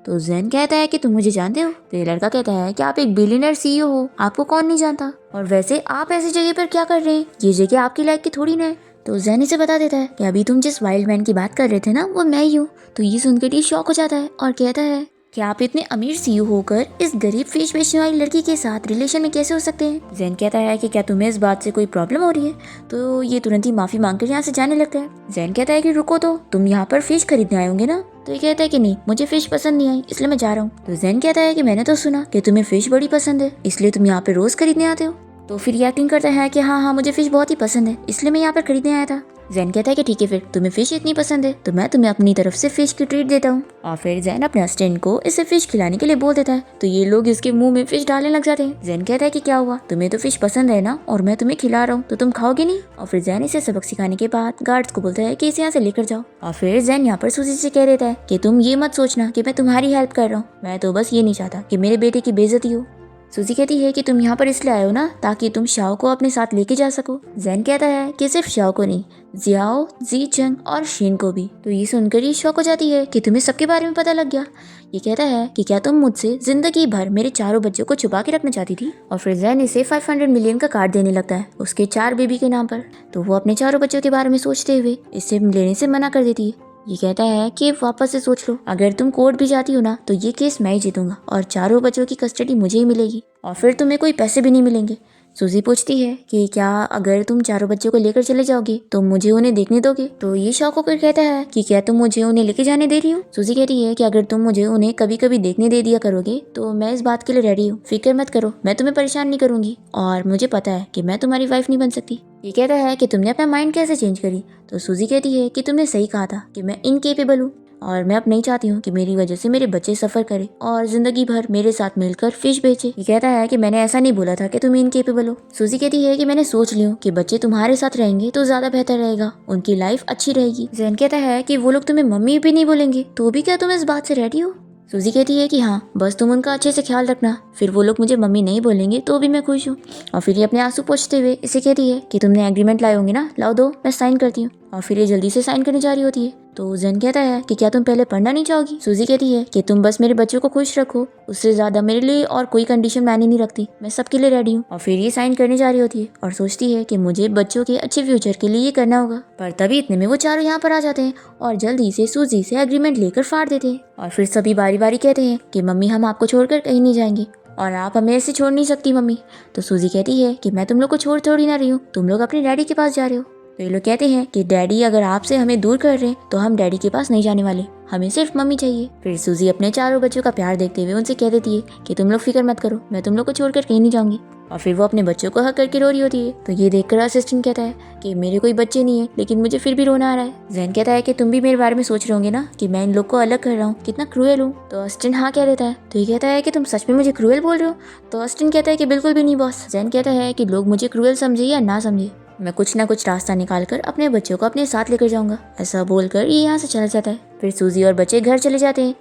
Speaker 1: तो जैन कहता है कि तुम मुझे जानते हो। तो ये लड़का कहता है कि आप एक बिलियनर CEO हो, आपको कौन नहीं जानता, और वैसे आप ऐसी जगह पर क्या कर रहे हैं, ये जगह आपकी लायक की थोड़ी ना है। तो जैन इसे बता देता है कि अभी तुम जिस वाइल्ड मैन की बात कर रहे थे ना, वो मैं ही हूँ। तो ये सुनकर ये शॉक हो जाता है और कहता है कि आप इतने अमीर CEO होकर इस गरीब फिश बेचने वाली लड़की के साथ रिलेशन में कैसे हो सकते हैं। जैन कहता है कि क्या तुम्हें इस बात से कोई प्रॉब्लम हो रही है। तो ये तुरंत ही माफी मांगकर यहाँ से जाने लगता है। जैन कहता है कि रुको, तो तुम यहाँ पर फिश खरीदने आए होंगे ना। तो ये कहता है कि नहीं, मुझे फिश पसंद नहीं आई, इसलिए मैं जा रहा हूँ। तो जैन कहता है कि मैंने तो सुना कि तुम्हें फिश बड़ी पसंद है, इसलिए तुम यहाँ पे रोज खरीदने आते हो। तो फिर ये एक्टिंग करता है कि हाँ, मुझे फिश बहुत ही पसंद है, इसलिए मैं यहाँ पर खरीदने आया था। जैन कहता है कि ठीक है, फिर तुम्हें फिश इतनी पसंद है तो मैं तुम्हें अपनी तरफ से फिश की ट्रीट देता हूँ। और फिर जैन अपने असिस्टेंट को इसे फिश खिलाने के लिए बोल देता है। तो ये लोग इसके मुंह में फिश डालने लग जाते हैं। जैन कहता है कि क्या हुआ, तुम्हें तो फिश पसंद है ना, और मैं तुम्हें खिला रहा हूँ तो तुम खाओगे नहीं। और फिर जैन इसे सबक सिखाने के बाद गार्ड्स को बोलता है कि इसे यहाँ से लेकर जाओ। और फिर जैन यहाँ पर सूजी से कह देता है कि तुम ये मत सोचना कि मैं तुम्हारी हेल्प कर रहा हूँ, मैं तो बस ये नहीं चाहता कि मेरे बेटे की बेइज्जती हो। सूजी कहती है कि तुम यहाँ पर इसलिए आए हो ना ताकि तुम शाओ को अपने साथ लेके जा सको। जैन कहता है कि सिर्फ शाओ को नहीं, जियाओ, जी चंग और शीन को भी। तो ये सुनकर ये शौक हो जाती है कि तुम्हें सबके बारे में पता लग गया। ये कहता है कि क्या तुम मुझसे जिंदगी भर मेरे चारों बच्चों को छुपा के रखना चाहती थी। और फिर जैन इसे 500 मिलियन का कार्ड देने लगता है उसके 4 बेबी के नाम पर। तो वो अपने चारों बच्चों के बारे में सोचते हुए इसे लेने से मना कर देती है। ये कहता है कि वापस से सोच लो, अगर तुम कोर्ट भी जाती हो ना तो ये केस मैं ही जीतूंगा और चारों बच्चों की कस्टडी मुझे ही मिलेगी, और फिर तुम्हें कोई पैसे भी नहीं मिलेंगे। सूजी पूछती है कि क्या अगर तुम चारों बच्चों को लेकर चले जाओगे तो मुझे उन्हें देखने दोगे। तो ये शौक होकर कहता है कि क्या तुम मुझे उन्हें लेके जाने दे रही हो। सूजी कहती है कि अगर तुम मुझे उन्हें कभी कभी देखने दे दिया करोगे तो मैं इस बात के लिए रेडी हूँ, फिक्र मत करो, मैं तुम्हें परेशान नहीं करूंगी, और मुझे पता है कि मैं तुम्हारी वाइफ नहीं बन सकती। ये कहता है कि तुमने अपना माइंड कैसे चेंज करी। तो सूजी कहती है कि तुमने सही कहा था कि मैं इनकेपेबल हूँ, और मैं अब नहीं चाहती हूँ कि मेरी वजह से मेरे बच्चे सफर करें और जिंदगी भर मेरे साथ मिलकर फिश बेचे। ये कहता है कि मैंने ऐसा नहीं बोला था कि तुम इनकेपेबल हो। सूजी कहती है कि मैंने सोच लिया कि बच्चे तुम्हारे साथ रहेंगे तो ज्यादा बेहतर रहेगा, उनकी लाइफ अच्छी रहेगी। जैन कहता है कि वो लोग तुम्हें मम्मी भी नहीं बोलेंगे, तो भी क्या तुम इस बात से रेडी हो। सूजी कहती है कि हाँ, बस तुम उनका अच्छे से ख्याल रखना, फिर वो लोग मुझे मम्मी नहीं बोलेंगे तो भी मैं खुश हूँ। और फिर ये अपने आंसू पोंछते हुए इसे कहती है कि तुमने एग्रीमेंट लाए होंगे ना, लाओ दो, मैं साइन करती हूँ। और फिर ये जल्दी से साइन करने जा रही होती है। तो जैन कहता है कि क्या तुम पहले पढ़ना नहीं चाहोगी। सूजी कहती है कि तुम बस मेरे बच्चों को खुश रखो, उससे ज्यादा मेरे लिए और कोई कंडीशन मैंने नहीं रखती, मैं सबके लिए रेडी हूँ। और फिर ये साइन करने जा रही होती है और सोचती है कि मुझे बच्चों के अच्छे फ्यूचर के लिए ये करना होगा। पर तभी इतने में वो चारों यहाँ पर आ जाते हैं और जल्दी से सूजी से एग्रीमेंट लेकर फाड़ देते हैं। और फिर सभी बारी बारी कहते हैं कि मम्मी हम आपको छोड़कर कहीं नहीं जाएंगे और आप हमें ऐसे छोड़ नहीं सकती मम्मी। तो सूजी कहती है कि मैं तुम लोग को छोड़ थोड़ी ना रही हूँ, तुम लोग अपने डैडी के पास जा रहे हो। तो ये लोग कहते हैं कि डैडी अगर आपसे हमें दूर कर रहे हैं तो हम डैडी के पास नहीं जाने वाले, हमें सिर्फ मम्मी चाहिए। फिर सूजी अपने चारों बच्चों का प्यार देखते हुए उनसे कह देती है कि तुम लोग फिक्र मत करो, मैं तुम लोग को छोड़कर कहीं नहीं जाऊंगी। और फिर वो अपने बच्चों को हक करके रो रही होती है। तो ये देखकर असिस्टेंट कहता है कि मेरे कोई बच्चे नहीं है लेकिन मुझे फिर भी रोना आ रहा है। जैन कहता है कि तुम भी मेरे बारे में सोच रहे होंगे ना कि मैं इन लोग को अलग कर रहा हूँ, कितना क्रूएल हूँ। तो असिस्टेंट हाँ कह देता है। तो ये कहता है कि तुम सच में मुझे क्रूएल बोल रहे हो। तो असिस्टेंट कहता है कि बिल्कुल भी नहीं बॉस। जैन कहता है कि लोग मुझे क्रूएल समझे या ना समझे, मैं कुछ ना कुछ रास्ता निकाल कर अपने बच्चों को अपने साथ लेकर जाऊंगा। ऐसा बोलकर ये यहाँ से चला जाता है। फिर सूजी और बच्चे घर चले जाते हैं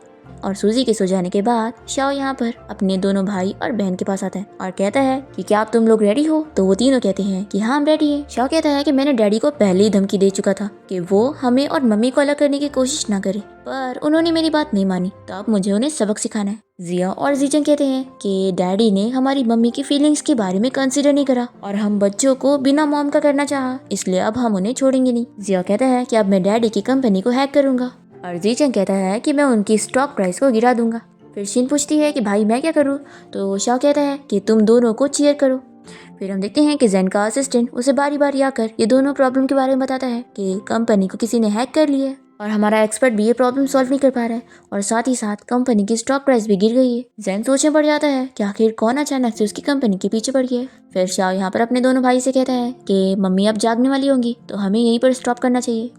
Speaker 1: और सूजी के सो जाने के बाद शाओ यहाँ पर अपने दोनों भाई और बहन के पास आता है और कहता है कि क्या आप तुम लोग रेडी हो। तो वो तीनों कहते हैं कि हाँ हम रेडी हैं। शाओ कहता है कि मैंने डैडी को पहले ही धमकी दे चुका था कि वो हमें और मम्मी को अलग करने की कोशिश ना करे, पर उन्होंने मेरी बात नहीं मानी, तो अब मुझे उन्हें सबक सिखाना है। जिया और जीजन कहते हैं कि डैडी ने हमारी मम्मी की फीलिंग्स के बारे में कंसीडर नहीं करा और हम बच्चों को बिना मॉम का करना चाहा, इसलिए अब हम उन्हें छोड़ेंगे नहीं। जिया कहता है कि अब मैं डैडी की कंपनी को हैक करूंगा और जीजन कहता है कि मैं उनकी स्टॉक प्राइस को गिरा दूंगा। फिर शिन पूछती है कि भाई मैं क्या करूँ। तो शाओ कहता है कि तुम दोनों को चीयर करो। फिर हम देखते हैं कि जैन का असिस्टेंट उसे बारी बारी आकर ये दोनों प्रॉब्लम के बारे में बताता है कि कंपनी को किसी ने हैक कर लिया है और हमारा एक्सपर्ट भी ये प्रॉब्लम सॉल्व नहीं कर पा रहा है, और साथ ही साथ कंपनी की स्टॉक प्राइस भी गिर गई है। जैन सोचने पड़ जाता है कि आखिर कौन अचानक से उसकी कंपनी के पीछे पड़ गया है। फिर शाओ यहाँ पर अपने दोनों भाई से कहता है कि मम्मी अब जागने वाली होंगी तो हमें यहीं पर स्टॉप करना चाहिए।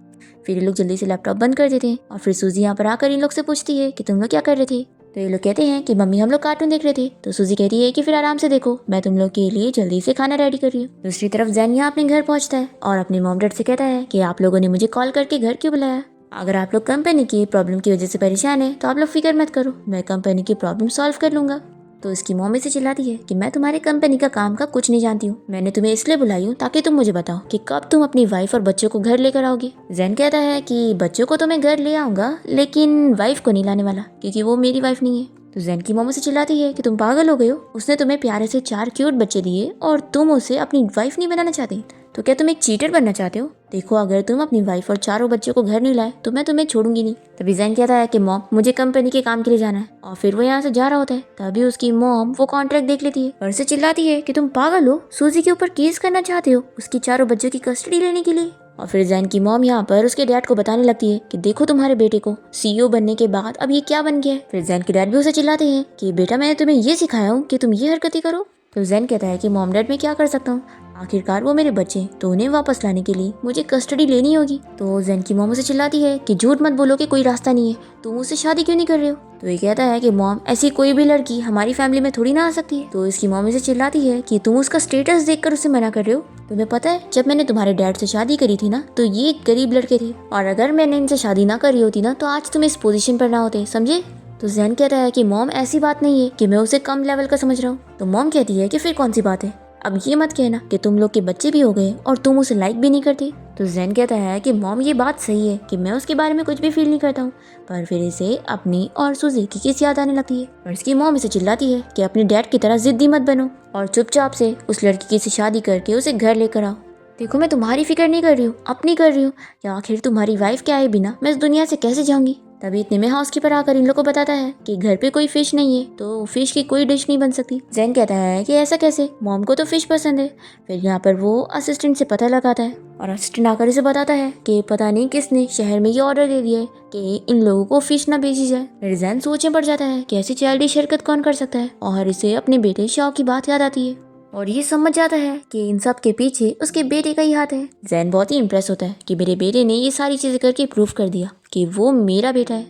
Speaker 1: फिर ये लोग जल्दी से लैपटॉप बंद कर देते हैं और फिर सूजी यहाँ पर आकर इन लोग से पूछती है कि तुम लोग क्या कर रहे थे। तो ये लोग कहते हैं कि मम्मी हम लोग कार्टून देख रहे थे। तो सूजी कहती है कि फिर आराम से देखो, मैं तुम लोग के लिए जल्दी से खाना रेडी कर रही हूँ। दूसरी तरफ जैन यहाँ अपने घर पहुँचता है और अपने मॉम डैड से कहता है कि आप लोगों ने मुझे कॉल करके घर क्यों बुलाया। अगर आप लोग कंपनी की प्रॉब्लम की वजह से परेशान है तो आप लोग फिक्र मत करो, मैं कंपनी की प्रॉब्लम सॉल्व कर लूंगा। तो उसकी मम्मी से चिल्लाती है कि मैं तुम्हारे कंपनी का काम का कुछ नहीं जानती हूँ, मैंने तुम्हें इसलिए बुलाई हूँ ताकि तुम मुझे बताओ कि कब तुम अपनी वाइफ और बच्चों को घर लेकर आओगे। जैन कहता है कि बच्चों को तो मैं घर ले आऊंगा, लेकिन वाइफ को नहीं लाने वाला, क्योंकि वो मेरी वाइफ नहीं है। तो जैन की मम्मी से चिल्लाती है कि तुम पागल हो गए हो, उसने तुम्हें प्यारे से 4 क्यूट बच्चे दिए और तुम उसे अपनी वाइफ नहीं बनाना चाहते, तो क्या तुम एक चीटर बनना चाहते हो? देखो, अगर तुम अपनी वाइफ और चारों बच्चों को घर नहीं लाए तो मैं तुम्हें छोड़ूंगी नहीं। तभी जैन कहता है कि मॉम, मुझे कंपनी के काम के लिए जाना है, और फिर वो यहाँ से जा रहा होता है। तभी उसकी मॉम वो कॉन्ट्रैक्ट देख लेती है और से चिल्लाती है कि तुम पागल हो, सूजी के ऊपर केस करना चाहते हो उसकी चारों बच्चों की कस्टडी लेने के लिए। और फिर जैन की मॉम यहाँ पर उसके डैड को बताने लगती है कि देखो तुम्हारे बेटे को सीईओ बनने के बाद अब ये क्या बन गया है। फिर जैन के डैड भी उसे चिल्लाते हैं कि बेटा, मैंने तुम्हें ये सिखाया हूँ कि तुम ये हरकतें करो। तो जैन कहता है कि मॉम डैड, मैं क्या कर सकता हूँ, आखिरकार वो मेरे बच्चे, तो उन्हें वापस लाने के लिए मुझे कस्टडी लेनी होगी। तो जैन की मॉम उसे चिल्लाती है कि झूठ मत बोलो कि कोई रास्ता नहीं है, तुम उससे शादी क्यों नहीं कर रहे हो। तो ये कहता है कि मॉम, ऐसी कोई भी लड़की हमारी फैमिली में थोड़ी ना आ सकती है। तो इसकी मॉम इसे चिल्लाती है कि तुम उसका स्टेटस देखकर उसे मना कर रहे हो। तुम्हें पता है, जब मैंने तुम्हारे डैड से शादी करी थी ना, तो ये एक गरीब लड़के थे, और अगर मैंने इनसे शादी ना करी होती ना, तो आज तुम इस पोजीशन पर ना होते, समझे। तो जैन कहता है कि मॉम, ऐसी बात नहीं है कि मैं उसे कम लेवल का समझ रहा हूँ। तो मॉम कहती है कि फिर कौन सी बात है, अब ये मत कहना कि तुम लोग के बच्चे भी हो गए और तुम उसे लाइक भी नहीं करती। तो जैन कहता है कि मॉम, ये बात सही है कि मैं उसके बारे में कुछ भी फील नहीं करता हूँ, पर फिर इसे अपनी और सुजी की किस याद आने लगती है, और इसकी मॉम इसे चिल्लाती है कि अपने डैड की तरह जिद्दी मत बनो और चुपचाप से उस लड़की से शादी करके उसे घर लेकर आओ। देखो, मैं तुम्हारी फिक्र नहीं कर रही हूँ, अपनी कर रही हूँ, या आखिर तुम्हारी वाइफ के आए बिना मैं इस दुनिया से कैसे जाऊंगी। तभी इतने में हाउसकीपर आकर इन लोग को बताता है कि घर पे कोई फिश नहीं है, तो फिश की कोई डिश नहीं बन सकती। जैन कहता है कि ऐसा कैसे, मॉम को तो फिश पसंद है। फिर यहाँ पर वो असिस्टेंट से पता लगाता है और असिस्टेंट आकर इसे बताता है कि पता नहीं किसने शहर में ये ऑर्डर दे दिया है कि इन लोगों को फिश ना बेची जाए। फिर जैन सोचने पड़ जाता है कि ऐसी चाइल्डिश हरकत कौन कर सकता है, और इसे अपने बेटे शाओ की बात याद आती है और ये समझ जाता है कि इन सब के पीछे उसके बेटे का ही हाथ है। जैन बहुत ही इम्प्रेस होता है कि मेरे बेटे ने ये सारी चीजें करके प्रूव कर दिया कि वो मेरा बेटा है।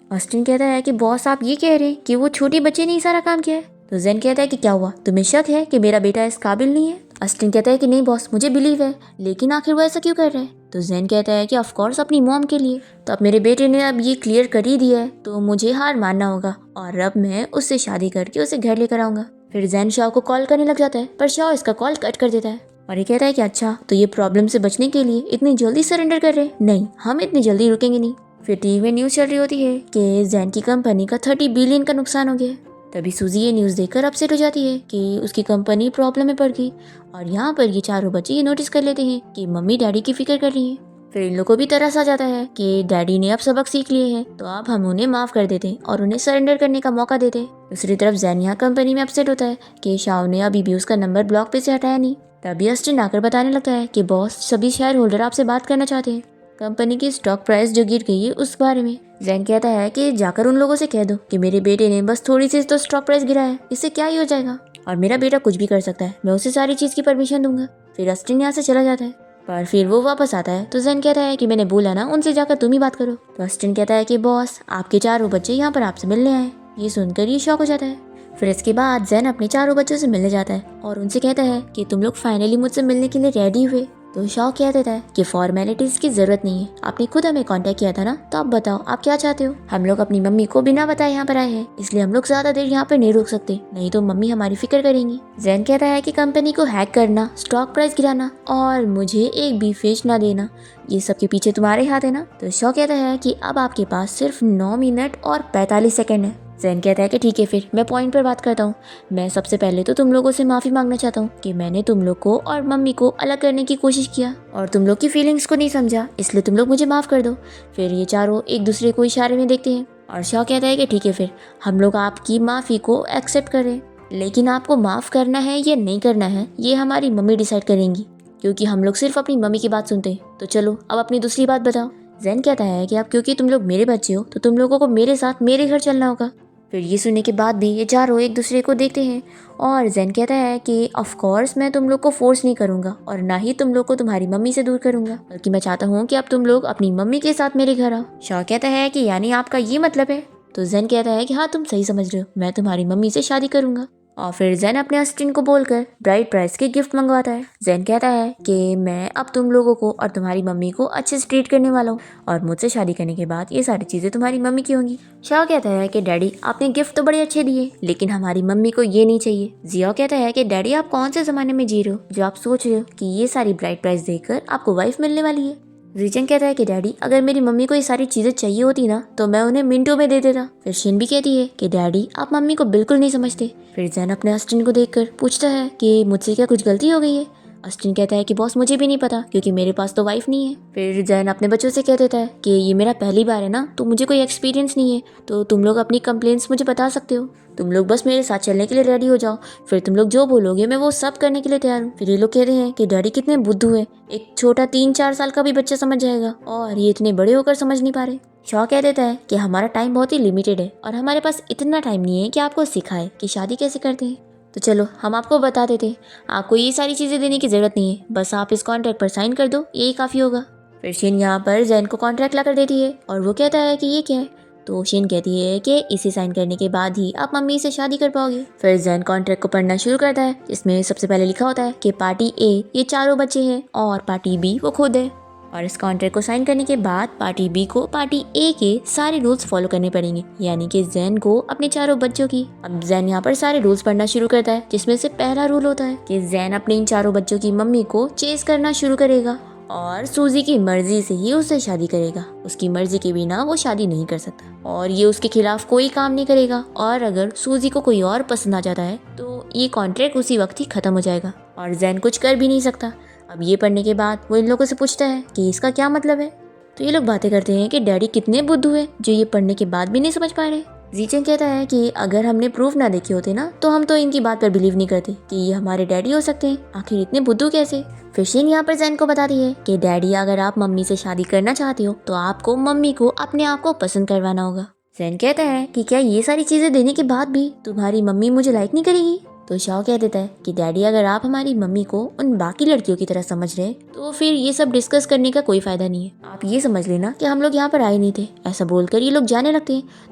Speaker 1: ऑस्टिन कहता है कि बॉस, आप ये कह रहे हैं कि वो छोटे बच्चे ने ही सारा काम किया है। तो जैन कहता है कि क्या हुआ, तुम्हें शक है कि मेरा बेटा इस काबिल नहीं है। ऑस्टिन कहता है कि नहीं बॉस, मुझे बिलीव है, लेकिन आखिर वो ऐसा क्यों कर रहा है। तो जैन कहता है कि ऑफ कोर्स अपनी मॉम के लिए। तो अब मेरे बेटे ने अब ये क्लियर कर ही दिया है, तो मुझे हार मानना होगा और अब मैं उससे शादी करके उसे घर लेकर आऊंगा। फिर जैन शाओ को कॉल करने लग जाता है, पर शाओ इसका कॉल कट कर देता है और ये कहता है कि अच्छा, तो ये प्रॉब्लम से बचने के लिए इतनी जल्दी सरेंडर कर रहे हैं, नहीं, हम इतनी जल्दी रुकेंगे नहीं। फिर टीवी में न्यूज़ चल रही होती है कि जैन की कंपनी का 30 बिलियन का नुकसान हो गया है। तभी सूजी ये न्यूज़ देखकर अपसेट हो जाती है कि उसकी कंपनी प्रॉब्लम में पड़ गई, और यहाँ पर ये चारों बच्चे ये नोटिस कर लेते हैं कि मम्मी डैडी की फिक्र कर रही है। फिर इन लोगों को भी तरस आ जाता है कि डैडी ने अब सबक सीख लिए हैं, तो अब हम उन्हें माफ़ कर देते हैं और उन्हें सरेंडर करने का मौका देते हैं। दूसरी तरफ जैन यहाँ कंपनी में अपसेट होता है कि शाओ ने अभी भी उसका नंबर ब्लॉक पे से हटाया नहीं। तभी अस्टिन आकर बताने लगता है कि बॉस, सभी शेयर होल्डर आपसे बात करना चाहते हैं, कंपनी की स्टॉक प्राइस जो गिर गई है उस बारे में। जैन कहता है कि जाकर उन लोगों से कह दो कि मेरे बेटे ने बस थोड़ी सी तो स्टॉक प्राइस गिरा है, इससे क्या ही हो जाएगा, और मेरा बेटा कुछ भी कर सकता है, मैं उसे सारी चीज़ की परमिशन दूंगा। फिर अस्टिन यहाँ से चला जाता है, पर फिर वो वापस आता है तो जैन कहता है कि मैंने बोला ना, उनसे जाकर तुम ही बात करो। तो अस्टिन कहता है कि बॉस, आपके चारों बच्चे यहाँ पर आपसे मिलने आए। ये सुनकर ये शॉक हो जाता है। फिर इसके बाद जैन अपने चारों बच्चों से मिलने जाता है और उनसे कहता है कि तुम लोग फाइनली मुझसे मिलने के लिए रेडी हुए। तो शॉक कह देता है कि फॉर्मेलिटीज की जरूरत नहीं है, आपने खुद हमें कांटेक्ट किया था ना, तो आप बताओ आप क्या चाहते हो। हम लोग अपनी मम्मी को बिना बताए यहाँ पर आए हैं, इसलिए हम लोग ज्यादा देर यहाँ पर नहीं रुक सकते, नहीं तो मम्मी हमारी फिक्र करेंगी। जैन कहता है कि कंपनी को हैक करना, स्टॉक प्राइस गिराना और मुझे एक भी फिश ना देना, ये सब के पीछे तुम्हारे हाथ है ना। तो शॉक कहता है कि अब आपके पास सिर्फ 9 मिनट और 45 सेकेंड है। जैन कहता है कि ठीक है, फिर मैं पॉइंट पर बात करता हूँ। मैं सबसे पहले तो तुम लोगों से माफ़ी मांगना चाहता हूँ कि मैंने तुम लोग को और मम्मी को अलग करने की कोशिश किया और तुम लोग की फीलिंग्स को नहीं समझा, इसलिए तुम लोग मुझे माफ़ कर दो। फिर ये चारों एक दूसरे को इशारे में देखते हैं और शॉ कहता है कि ठीक है, फिर हम लोग आपकी माफ़ी को एक्सेप्ट करें, लेकिन आपको माफ़ करना है या नहीं करना है ये हमारी मम्मी डिसाइड करेंगी, क्योंकि हम लोग सिर्फ अपनी मम्मी की बात सुनते हैं। तो चलो अब अपनी दूसरी बात बताओ। जैन कहता है कि अब क्योंकि तुम लोग मेरे बच्चे हो, तो तुम लोगों को मेरे साथ मेरे घर चलना होगा। फिर ये सुनने के बाद भी ये चारों एक दूसरे को देखते हैं और जैन कहता है कि ऑफ कोर्स मैं तुम लोग को फोर्स नहीं करूंगा और ना ही तुम लोग को तुम्हारी मम्मी से दूर करूंगा, बल्कि मैं चाहता हूँ कि अब तुम लोग अपनी मम्मी के साथ मेरे घर आओ। शॉ कहता है कि यानी आपका ये मतलब है। तो जैन कहता है कि हाँ, तुम सही समझ रहे हो, मैं तुम्हारी मम्मी से शादी करूंगा। और फिर जैन अपने असिस्टेंट को बोलकर ब्राइड प्राइस के गिफ्ट मंगवाता है। जैन कहता है कि मैं अब तुम लोगों को और तुम्हारी मम्मी को अच्छे से ट्रीट करने वाला हूँ और मुझसे शादी करने के बाद ये सारी चीजें तुम्हारी मम्मी की होंगी। शाह कहता है कि डैडी आपने गिफ्ट तो बड़े अच्छे दिए लेकिन हमारी मम्मी को ये नहीं चाहिए। जिया कहता है कि डैडी आप कौन से जमाने में जी रहे हो जो आप सोच रहे हो कि ये सारी ब्राइड प्राइस देकर आपको वाइफ मिलने वाली है। जीचेंग कहता है कि डैडी अगर मेरी मम्मी को ये सारी चीजें चाहिए होती ना तो मैं उन्हें मिनटों में दे देता। फिर शिन भी कहती है कि डैडी आप मम्मी को बिल्कुल नहीं समझते। फिर जैन अपने असिस्टेंट को देखकर पूछता है कि मुझसे क्या कुछ गलती हो गई है। असिस्टेंट कहता है कि बॉस मुझे भी नहीं पता क्योंकि मेरे पास तो वाइफ नहीं है। फिर जैन अपने बच्चों से कह देता है कि ये मेरा पहली बार है ना तो मुझे कोई एक्सपीरियंस नहीं है, तो तुम लोग अपनी कंप्लेंट्स मुझे बता सकते हो। तुम लोग बस मेरे साथ चलने के लिए रेडी हो जाओ, फिर तुम लोग जो बोलोगे मैं वो सब करने के लिए तैयार हूँ। फिर ये लोग कह रहे हैं कि डैडी कितने बुद्धू है, एक छोटा 3-4 साल का भी बच्चा समझ जाएगा और ये इतने बड़े होकर समझ नहीं पा रहे। शॉ कह देता है कि हमारा टाइम बहुत ही लिमिटेड है और हमारे पास इतना टाइम नहीं है कि आपको सिखाए कि शादी कैसे करते हैं, तो चलो हम आपको बता देते हैं। आपको ये सारी चीज़ें देने की ज़रूरत नहीं है, बस आप इस कॉन्ट्रैक्ट पर साइन कर दो, यही काफ़ी होगा। फिर शिन यहाँ पर जैन को कॉन्ट्रैक्ट ला कर देती है और वो कहता है कि ये क्या है, तो शिन कहती है कि इसे साइन करने के बाद ही आप मम्मी से शादी कर पाओगे। फिर जैन कॉन्ट्रैक्ट को पढ़ना शुरू करता है जिसमें सबसे पहले लिखा होता है कि पार्टी ए ये चारों बच्चे हैं और पार्टी बी वो खुद है। और इस कॉन्ट्रैक्ट को साइन करने के बाद पार्टी बी को पार्टी ए के सारे रूल्स फॉलो करने पड़ेंगे, यानी कि जैन को अपने चारों बच्चों की। अब जैन यहाँ पर सारे रूल्स पढ़ना शुरू करता है जिसमें से पहला रूल होता है कि जैन अपने इन चारों बच्चों की मम्मी को चेस करना शुरू करेगा और सूजी की मर्जी से ही उससे शादी करेगा। उसकी मर्जी के बिना वो शादी नहीं कर सकता और ये उसके खिलाफ कोई काम नहीं करेगा। और अगर सूजी को कोई और पसंद आ जाता है तो ये कॉन्ट्रैक्ट उसी वक्त ही खत्म हो जाएगा और जैन कुछ कर भी नहीं सकता। अब ये पढ़ने के बाद वो इन लोगों से पूछता है कि इसका क्या मतलब है, तो ये लोग बातें करते हैं कि डैडी कितने बुद्धू है जो ये पढ़ने के बाद भी नहीं समझ पा रहे। जीचेंग कहता है कि अगर हमने प्रूफ ना देखे होते ना तो हम तो इनकी बात पर बिलीव नहीं करते कि ये हमारे डैडी हो सकते हैं, आखिर इतने बुद्धू कैसे। फिर शिन यहाँ पर जैन को बताती है कि डैडी अगर आप मम्मी से शादी करना चाहते हो तो आपको मम्मी को अपने आप को पसंद करवाना होगा। जैन कहता है कि क्या ये सारी चीजें देने के बाद भी तुम्हारी मम्मी मुझे लाइक नहीं करेगी, तो शाओ कह देता है कि डैडी अगर आप हमारी मम्मी को उन बाकी लड़कियों की तरह समझ रहे हैं तो फिर ये सब डिस्कस करने का कोई फायदा नहीं है, आप ये समझ लेना कि हम लोग यहाँ पर आए नहीं थे। ऐसा बोलकर ये लोग जाने लगते हैं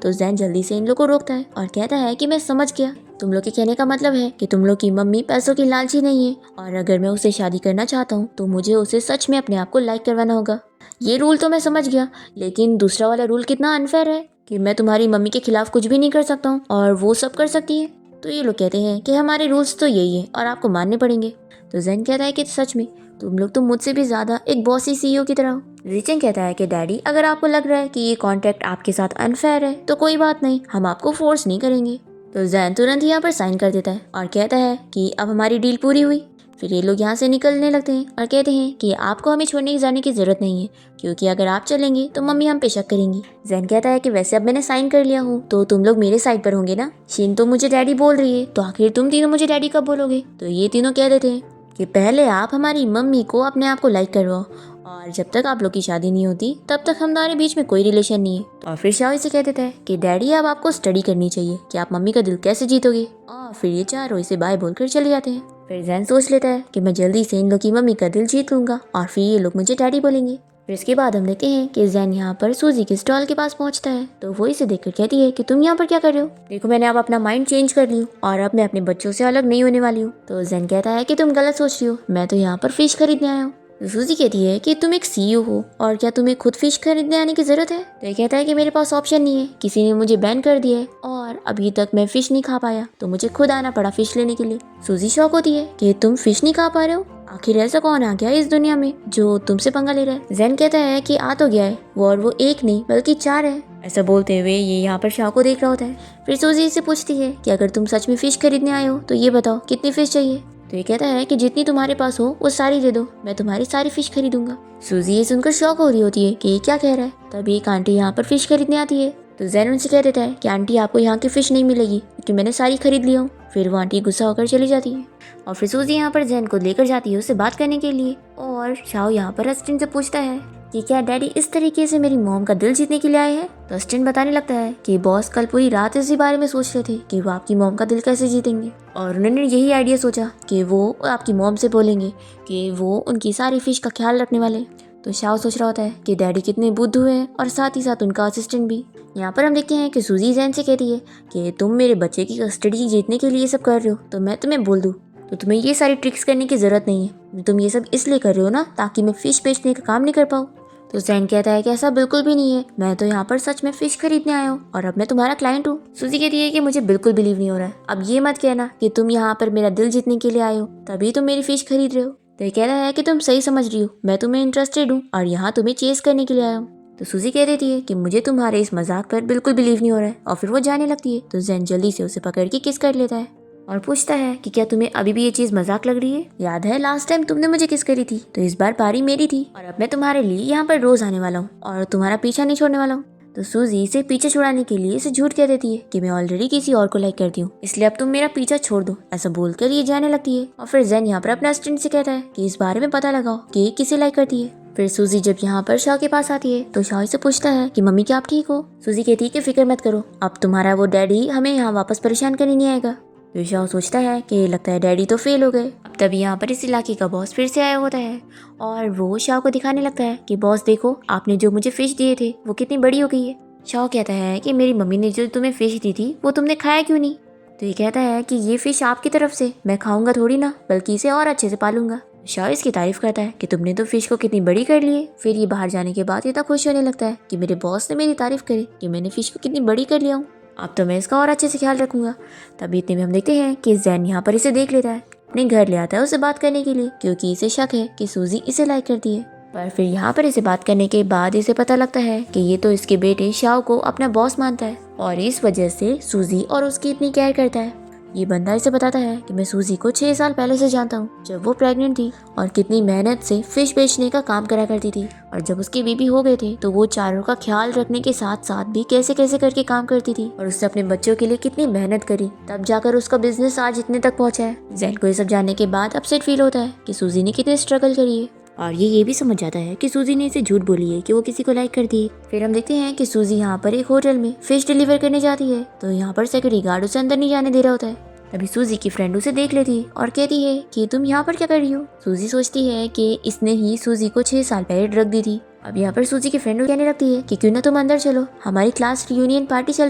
Speaker 1: तो जैन जल्दी से इन लोग को रोकता है और कहता है कि मैं समझ गया, तुम लोग के कहने का मतलब है कि तुम लोग की मम्मी पैसों की लालची नहीं है और अगर मैं उसे शादी करना चाहता हूँ तो मुझे उसे सच में अपने आप को लाइक करवाना होगा। ये रूल तो मैं समझ गया, लेकिन दूसरा वाला रूल कितना अनफेयर है कि मैं तुम्हारी मम्मी के खिलाफ कुछ भी नहीं कर सकता हूँ और वो सब कर सकती है। तो ये लोग कहते हैं कि हमारे रूल्स तो यही है और आपको मानने पड़ेंगे। तो जैन कहता है कि सच में तुम लोग तो मुझसे भी ज्यादा एक बॉसी सीईओ की तरह हो। रिचेंग कहता है कि डैडी अगर आपको लग रहा है कि ये कॉन्ट्रैक्ट आपके साथ अनफेयर है तो कोई बात नहीं, हम आपको फोर्स नहीं करेंगे। तो जैन तुरंत ही यहाँ पर साइन कर देता है और कहता है कि अब हमारी डील पूरी हुई। फिर ये लोग यहाँ से निकलने लगते हैं और कहते हैं कि आपको हमें छोड़ने जाने की जरूरत नहीं है क्योंकि अगर आप चलेंगे तो मम्मी हम पे शक करेंगी। जैन कहता है कि वैसे अब मैंने साइन कर लिया हूँ तो तुम लोग मेरे साइड पर होंगे ना, शिन तो मुझे डैडी बोल रही है तो आखिर तुम तीनों मुझे डैडी कब बोलोगे। तो ये तीनों कह देते हैं कि पहले आप हमारी मम्मी को अपने आप को लाइक करवाओ और जब तक आप लोग की शादी नहीं होती तब तक हमारे बीच में कोई रिलेशन नहीं है। और फिर शाओ इसे कह देता है कि डैडी अब आपको स्टडी करनी चाहिए कि आप मम्मी का दिल कैसे जीतोगे। और फिर ये चारों इसे बाय बोलकर चले जाते हैं। फिर जैन सोच लेता है कि मैं जल्दी से इन लोग की मम्मी का दिल जीत लूंगा और फिर ये लोग मुझे डैडी बोलेंगे। फिर इसके बाद हम देखते हैं कि जैन यहाँ पर सूजी के स्टॉल के पास पहुँचता है तो वो इसे देखकर कहती है कि तुम यहाँ पर क्या कर रहे हो, देखो मैंने अब अपना माइंड चेंज कर ली और अब मैं अपने बच्चों से अलग नहीं होने वाली हूँ। तो जैन कहता है कि तुम गलत सोच रही हो, मैं तो यहाँ पर फिश खरीदने आया हूँ। तो सूजी कहती है कि तुम एक सीईओ हो और क्या तुम्हें खुद फिश खरीदने आने की जरूरत है। तो ये कहता है कि मेरे पास ऑप्शन नहीं है, किसी ने मुझे बैन कर दिया है और अभी तक मैं फिश नहीं खा पाया तो मुझे खुद आना पड़ा फिश लेने के लिए। सूजी शॉक होती है कि तुम फिश नहीं खा पा रहे हो, आखिर ऐसा कौन आ गया इस दुनिया में जो तुमसे पंगा ले रहा है। जैन कहता है कि आ तो गया है वो, और वो एक नहीं बल्कि 4 है। ऐसा बोलते हुए ये यहाँ पर शाह को देख रहा होता है। फिर सूजी से पूछती है कि अगर तुम सच में फिश खरीदने आए हो तो ये बताओ कितनी फिश चाहिए। तो ये कहता है कि जितनी तुम्हारे पास हो वो सारी दे दो, मैं तुम्हारी सारी फिश खरीदूंगा। सूजी ये सुनकर शॉक हो रही होती है कि ये क्या कह रहा है। तभी एक आंटी यहाँ पर फिश खरीदने आती है तो जैन उनसे कह देता है कि आंटी आपको यहाँ की फिश नहीं मिलेगी क्योंकि मैंने सारी खरीद लिया हूँ। फिर वो आंटी गुस्सा होकर चली जाती है और फिर सूजी यहाँ पर जैन को लेकर जाती है उससे बात करने के लिए। और शाओ यहाँ पर अस्टिन से पूछता है कि क्या डैडी इस तरीके से मेरी मॉम का दिल जीतने के लिए आए हैं। तो अस्टिन बताने लगता है कि बॉस कल पूरी रात इसी बारे में सोच रहे थे कि वो आपकी मॉम का दिल कैसे जीतेंगे और उन्होंने यही आइडिया सोचा कि वो आपकी मॉम से बोलेंगे कि वो उनकी सारी फिश का ख्याल रखने वाले। तो शाओ सोच रहा होता है कि डैडी कितने बुद्धू हैं और साथ ही साथ उनका असिस्टेंट भी। यहाँ पर हम देखते हैं कि सूजी जैन से कहती है कि तुम मेरे बच्चे की कस्टडी जीतने के लिए ये सब कर रहे हो, तो मैं तुम्हें बोल दूँ तो तुम्हें ये सारी ट्रिक्स करने की ज़रूरत नहीं है। तुम ये सब इसलिए कर रहे हो ना ताकि मैं फ़िश बेचने का काम नहीं कर पाऊँ। तो जैन कहता है कि ऐसा बिल्कुल भी नहीं है, मैं तो यहाँ पर सच में फ़िश खरीदने आया हूँ और अब मैं तुम्हारा क्लाइंट हूँ। सूजी कहती है कि मुझे बिल्कुल बिलीव नहीं हो रहा है। अब ये मत कहना कि तुम यहाँ पर मेरा दिल जीतने के लिए आए हो तभी तुम मेरी फ़िश खरीद रहे हो। तो ये कह रहा है कि तुम सही समझ रही हो, मैं तुम्हें इंटरेस्टेड हूँ और यहाँ तुम्हें चेस करने के लिए आया हूँ। तो सूजी कह देती है कि मुझे तुम्हारे इस मजाक पर बिल्कुल बिलीव नहीं हो रहा है और फिर वो जाने लगती है। तो जैन जल्दी से उसे पकड़ के किस कर लेता है और पूछता है कि क्या तुम्हें अभी भी ये चीज मजाक लग रही है? याद है लास्ट टाइम तुमने मुझे किस करी थी, तो इस बार पारी मेरी थी और अब मैं तुम्हारे लिए यहाँ पर रोज आने वाला हूँ और तुम्हारा पीछा नहीं छोड़ने वाला हूँ। तो सूजी इसे पीछे छुड़ाने के लिए इसे झूठ कह देती है कि मैं ऑलरेडी किसी और को लाइक करती हूँ, इसलिए अब तुम मेरा पीछा छोड़ दो। ऐसा बोलकर ये जाने लगती है और फिर जैन यहाँ पर अपने असिस्टेंट से कहता है कि इस बारे में पता लगाओ कि ये किसे लाइक करती है। फिर सूजी जब यहाँ पर शाह के पास आती है तो शाह से पूछता है कि मम्मी क्या आप ठीक हो? सूजी कहती है कि फिक्र मत करो, अब तुम्हारा वो डैडी हमें यहाँ वापस परेशान करने नहीं आएगा। तो शाह सोचता है कि लगता है डैडी तो फेल हो गए। अब तभी यहाँ पर इस इलाके का बॉस फिर से आया होता है और वो शाह को दिखाने लगता है कि बॉस देखो, आपने जो मुझे फिश दिए थे वो कितनी बड़ी हो गई है। शाह कहता है कि मेरी मम्मी ने जो तुम्हें फिश दी थी वो तुमने खाया क्यों नहीं? तो ये कहता है कि ये फिश आपकी तरफ से, मैं खाऊंगा थोड़ी ना, बल्कि इसे और अच्छे से पालूंगा। शाह इसकी तारीफ करता है कि तुमने तो फिश को कितनी बड़ी कर ली है। फिर ये बाहर जाने के बाद इतना खुश होने लगता है कि मेरे बॉस ने मेरी तारीफ करी कि मैंने फिश को कितनी बड़ी कर लिया हूँ, अब तो मैं इसका और अच्छे से ख्याल रखूंगा। तभी इतने में हम देखते हैं कि जैन यहाँ पर इसे देख लेता है, अपने घर ले आता है उसे बात करने के लिए, क्योंकि इसे शक है कि सूजी इसे लाइक करती है। पर फिर यहाँ पर इसे बात करने के बाद इसे पता लगता है कि ये तो इसके बेटे शाओ को अपना बॉस मानता है और इस वजह से सूजी और उसकी इतनी केयर करता है। ये बंदा इसे बताता है कि मैं सूजी को 6 साल पहले से जानता हूँ, जब वो प्रेग्नेंट थी और कितनी मेहनत से फिश बेचने का काम करा करती थी, और जब उसके बेबी हो गए थे तो वो चारों का ख्याल रखने के साथ साथ भी कैसे कैसे करके काम करती थी और उससे अपने बच्चों के लिए कितनी मेहनत करी, तब जाकर उसका बिजनेस आज इतने तक पहुंचा है। जैन को ये सब जानने के बाद अपसेट फील होता है कि सूजी ने कितनी स्ट्रगल करी है और ये भी समझ जाता है कि सूजी ने इसे झूठ बोली है कि वो किसी को लाइक करती है। फिर हम देखते हैं कि सूजी यहाँ पर एक होटल में फिश डिलीवर करने जाती है, तो यहाँ पर सिक्योरिटी गार्ड उसे अंदर नहीं जाने दे रहा होता है। तभी सूजी की फ्रेंड उसे देख लेती है और कहती है कि तुम यहाँ पर क्या कर रही हो? सूजी सोचती है कि इसने ही सूजी को 6 साल पहले ड्रग दी थी। अब यहाँ पर सूजी की फ्रेंड कहने लगती है कि क्यों ना तुम अंदर चलो, हमारी क्लास रियूनियन पार्टी चल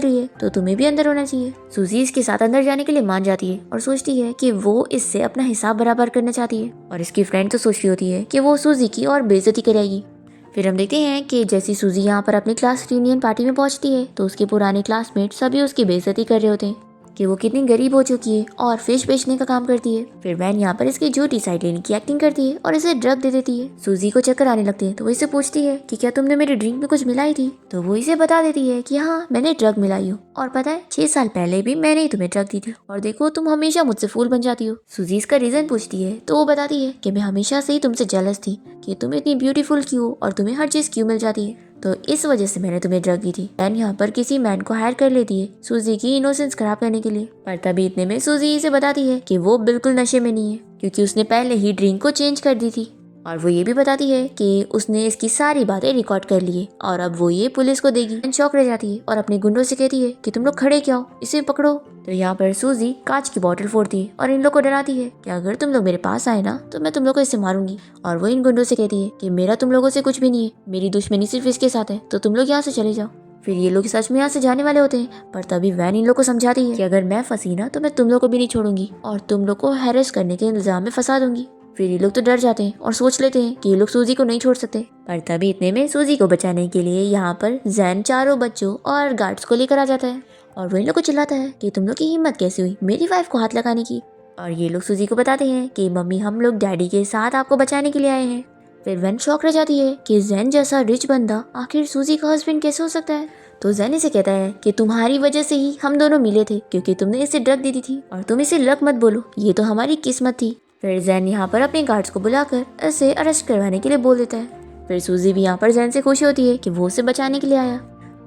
Speaker 1: रही है तो तुम्हें भी अंदर होना चाहिए। सूजी इसके साथ अंदर जाने के लिए मान जाती है और सोचती है कि वो इससे अपना हिसाब बराबर करना चाहती है, और इसकी फ्रेंड तो सोच रही होती है कि वो सूजी की और बेइज्जती करेगी। फिर हम देखते हैं कि जैसी सूजी यहाँ पर अपनी क्लास रियूनियन पार्टी में पहुंचती है तो उसके पुराने क्लासमेट सभी उसकी बेइज्जती कर रहे होते हैं कि वो कितनी गरीब हो चुकी है और फिश बेचने का काम करती है। फिर वैन यहाँ पर इसकी झूठी साइड लेने की एक्टिंग करती है और इसे ड्रग दे देती है। सूजी को चक्कर आने लगते हैं तो वो इसे पूछती है कि क्या तुमने मेरी ड्रिंक में कुछ मिलाई थी? तो वो इसे बता देती है कि हाँ, मैंने ड्रग मिलाई हूँ और पता है 6 साल पहले भी मैंने ही तुम्हें ड्रग दी थी और देखो तुम हमेशा मुझसे फूल बन जाती हो। सूजी इसका रीजन पूछती है तो वो बताती है कि मैं हमेशा से ही तुमसे जेलस थी कि तुम इतनी ब्यूटीफुल क्यों और तुम्हें हर चीज क्यों मिल जाती है, तो इस वजह से मैंने तुम्हें ड्रग दी थी। वैन यहाँ पर किसी मैन को हायर कर लेती है सूजी की इनोसेंस खराब करने के लिए, पर तभी इतने में सूजी इसे बताती है कि वो बिल्कुल नशे में नहीं है क्योंकि उसने पहले ही ड्रिंक को चेंज कर दी थी, और वो ये भी बताती है कि उसने इसकी सारी बातें रिकॉर्ड कर ली है और अब वो ये पुलिस को देगी। वैन शॉक रह जाती है और अपने गुंडों से कहती है कि तुम लोग खड़े क्या हो, इसे पकड़ो। तो यहाँ पर सूजी कांच की बोतल फोड़ती है और इन लोग को डराती है कि अगर तुम लोग मेरे पास आए ना तो मैं तुम लोग को इससे मारूंगी, और वो इन गुंडों से कहती है कि मेरा तुम लोगों से कुछ भी नहीं है, मेरी दुश्मनी सिर्फ इसके साथ है, तो तुम लोग यहाँ से चले जाओ। फिर ये लोग सच में यहाँ से जाने वाले होते हैं, पर तभी वैन इन लोग को समझाती है कि अगर मैं फंसी ना तो मैं तुम लोग को भी नहीं छोड़ूंगी और तुम लोग को हैरेस करने के इल्जाम में फंसा दूंगी। फिर ये लोग तो डर जाते हैं और सोच लेते हैं कि ये लोग सूजी को नहीं छोड़ सकते, पर तभी इतने में सूजी को बचाने के लिए यहाँ पर जैन चारों बच्चों और गार्ड्स को लेकर आ जाता है और वो इन लोग को चिल्लाता है कि तुम लोग की हिम्मत कैसे हुई मेरी वाइफ को हाथ लगाने की, और ये लोग सूजी को बताते हैं कि मम्मी हम लोग डैडी के साथ आपको बचाने के लिए आए हैं। फिर वैन शॉक रह जाती है कि जैन जैसा रिच बंदा आखिर सूजी का हस्बैंड कैसे हो सकता है। तो जैन इसे कहता है कि तुम्हारी वजह से ही हम दोनों मिले थे क्योंकि तुमने इसे ड्रग दे दी थी और तुम इसे लक मत बोलो, ये तो हमारी किस्मत थी। फिर जैन यहाँ पर अपने गार्ड्स को बुलाकर इसे अरेस्ट करवाने के लिए बोल देता है। फिर सूजी भी यहाँ पर जैन से खुश होती है कि वो उसे बचाने के लिए आया,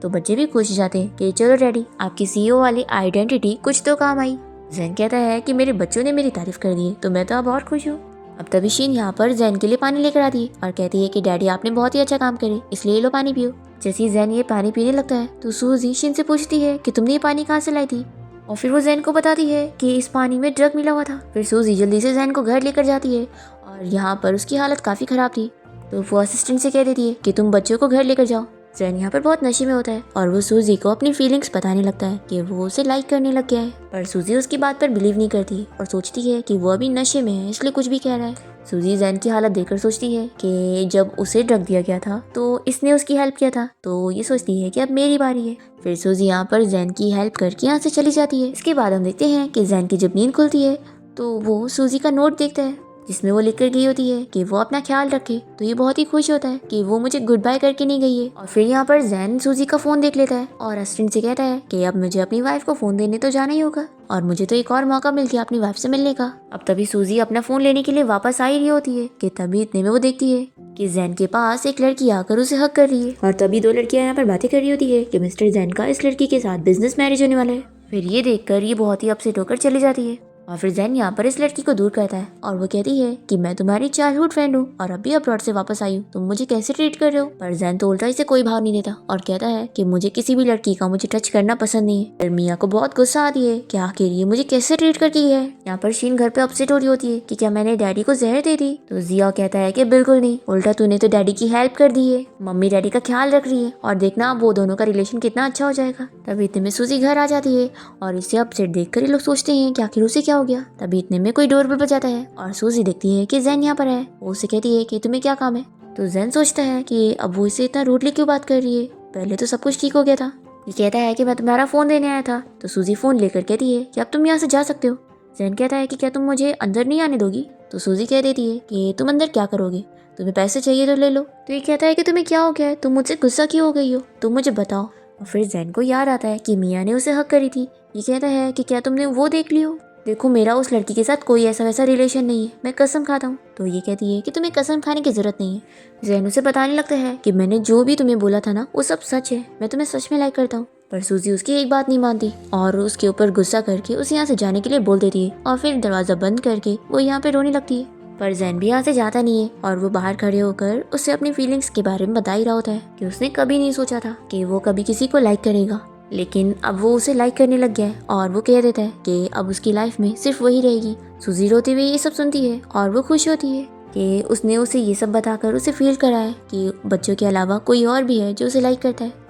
Speaker 1: तो बच्चे भी खुश जाते हैं कि चलो डैडी आपकी CEO वाली आइडेंटिटी कुछ तो काम आई। जैन कहता है कि मेरे बच्चों ने मेरी तारीफ कर दी है तो मैं तो अब और खुश हूँ। अब तभी शीन यहाँ पर जैन के लिए पानी लेकर आती है और कहती है कि डैडी आपने बहुत ही अच्छा काम करे, इसलिए ये लो पानी पियो। जैसे ही जैन ये पानी पीने लगता है तो सूजी शीन से पूछती है कि तुमने ये पानी कहाँ से लाई थी, और फिर वो जैन को बताती है कि इस पानी में ड्रग मिला हुआ था। फिर सूजी जल्दी से जैन को घर लेकर जाती है और यहाँ पर उसकी हालत काफ़ी ख़राब थी। तो वो असिस्टेंट से कह देती है कि तुम बच्चों को घर लेकर जाओ। जैन यहाँ पर बहुत नशे में होता है और वो सूजी को अपनी फीलिंग्स बताने लगता है कि वो उसे लाइक करने लग गया है, पर सूजी उसकी बात पर बिलीव नहीं करती और सोचती है कि वो अभी नशे में है इसलिए कुछ भी कह रहा है। सूजी जैन की हालत देखकर सोचती है कि जब उसे ड्रग दिया गया था तो इसने उसकी हेल्प किया था, तो ये सोचती है कि अब मेरी बारी है। फिर सूजी यहाँ पर जैन की हेल्प करके यहाँ से चली जाती है। इसके बाद हम देखते हैं कि जैन की जब नींद खुलती है तो वो सूजी का नोट देखता है जिसमें वो लिख कर गई होती है कि वो अपना ख्याल रखे। तो ये बहुत ही खुश होता है कि वो मुझे गुड बाय करके नहीं गई है। और फिर यहाँ पर जैन सूजी का फोन देख लेता है और असिस्टेंट से कहता है कि अब मुझे अपनी वाइफ को फोन देने तो जाना ही होगा और मुझे तो एक और मौका मिल गया अपनी वाइफ से मिलने का। अब तभी सूजी अपना फोन लेने के लिए वापस आ ही रही होती है कि तभी इतने में वो देखती है कि जैन के पास एक लड़की आकर उसे हक कर रही है और तभी दो लड़कियां यहाँ पर बातें कर रही होती है कि मिस्टर जैन का इस लड़की के साथ बिजनेस मैरिज होने वाला है। फिर ये देखकर ये बहुत ही अपसेट होकर चली जाती है और फिर जैन यहाँ पर इस लड़की को दूर करता है और वो कहती है कि मैं तुम्हारी चाइल्डहुड फ्रेंड हूँ और अभी अब्रॉड से वापस आई हूँ, तुम मुझे कैसे ट्रीट कर रहे हो। पर जैन तो उल्टा इसे कोई भाव नहीं देता और कहता है कि मुझे किसी भी लड़की का मुझे टच करना पसंद नहीं है। फिर मिया को बहुत गुस्सा आती है कि आखिर ये मुझे कैसे ट्रीट करती है। यहाँ पर शीन घर पे अपसेट हो रही होती है कि क्या मैंने डैडी को जहर दे दी। तो जिया कहता है कि बिल्कुल नहीं, उल्टा तूने तो डैडी की हेल्प कर दी है, मम्मी डैडी का ख्याल रख रही है और देखना वो दोनों का रिलेशन कितना अच्छा हो जाएगा। तभी इतने में सूजी घर आ जाती है और इसे अपसेट देखकर ये लोग सोचते हैं कि आखिर उसे क्या हो गया। तभी इतने में कोई डोरबेल बजाता है और सूजी देखती है कि जैन यहाँ पर है। वो उसे कहती है कि तुम्हें क्या काम है। तो जैन सोचता है कि अब वो इसे इतना रूडली क्यों बात कर रही है, पहले तो सब कुछ ठीक हो गया था। ये कहता है कि मैं तुम्हारा फोन देने आया था। तो सूजी फोन लेकर कहती है कि अब तुम यहाँ से जा सकते हो। जैन कहता है कि क्या तुम मुझे अंदर नहीं आने दोगी। तो सूजी कह देती है कि तुम अंदर क्या करोगे, तुम्हें पैसे चाहिए तो ले लो। तो ये कहता है कि तुम्हें क्या हो गया है, तुम मुझसे गुस्सा क्यों हो गई हो, तुम मुझे बताओ। और फिर जैन को याद आता है कि मिया ने उसे हक करी थी। ये कहता है कि क्या तुमने वो देख ली हो, देखो मेरा उस लड़की के साथ कोई ऐसा वैसा रिलेशन नहीं है, मैं कसम खाता हूँ। तो ये कहती है कि तुम्हें कसम खाने की जरूरत नहीं है। जैन उसे बताने लगता है कि मैंने जो भी तुम्हें बोला था ना वो सब सच है, मैं तुम्हें सच में लाइक करता हूँ। पर सूजी उसकी एक बात नहीं मानती और उसके ऊपर गुस्सा करके उसे यहाँ से जाने के लिए बोल देती है और फिर दरवाजा बंद करके वो यहाँ पे रोने लगती है। पर जैन भी यहाँ से जाता नहीं है और वो बाहर खड़े होकर उससे अपनी फीलिंग्स के बारे में बता ही रहा होता है कि उसने कभी नहीं सोचा था कि वो कभी किसी को लाइक करेगा, लेकिन अब वो उसे लाइक करने लग गया है और वो कह देता है कि अब उसकी लाइफ में सिर्फ वही रहेगी। सूजी रोते हुए ये सब सुनती है और वो खुश होती है कि उसने उसे ये सब बताकर उसे फील कराया कि बच्चों के अलावा कोई और भी है जो उसे लाइक करता है।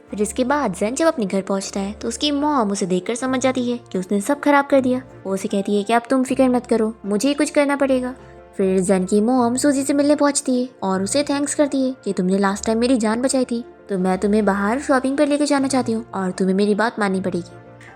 Speaker 1: फिर इसके बाद जैन जब अपने घर पहुंचता है तो उसकी मॉम उसे देखकर समझ जाती है कि उसने सब खराब कर दिया। वो उसे कहती है कि अब तुम फिक्र मत करो, मुझे ही कुछ करना पड़ेगा। फिर जैन की मॉम सूजी से मिलने पहुंचती है और उसे थैंक्स करती है कि तुमने लास्ट टाइम मेरी जान बचाई थी, तो मैं तुम्हें बाहर शॉपिंग पर लेके जाना चाहती हूँ और तुम्हें मेरी बात माननी पड़ेगी।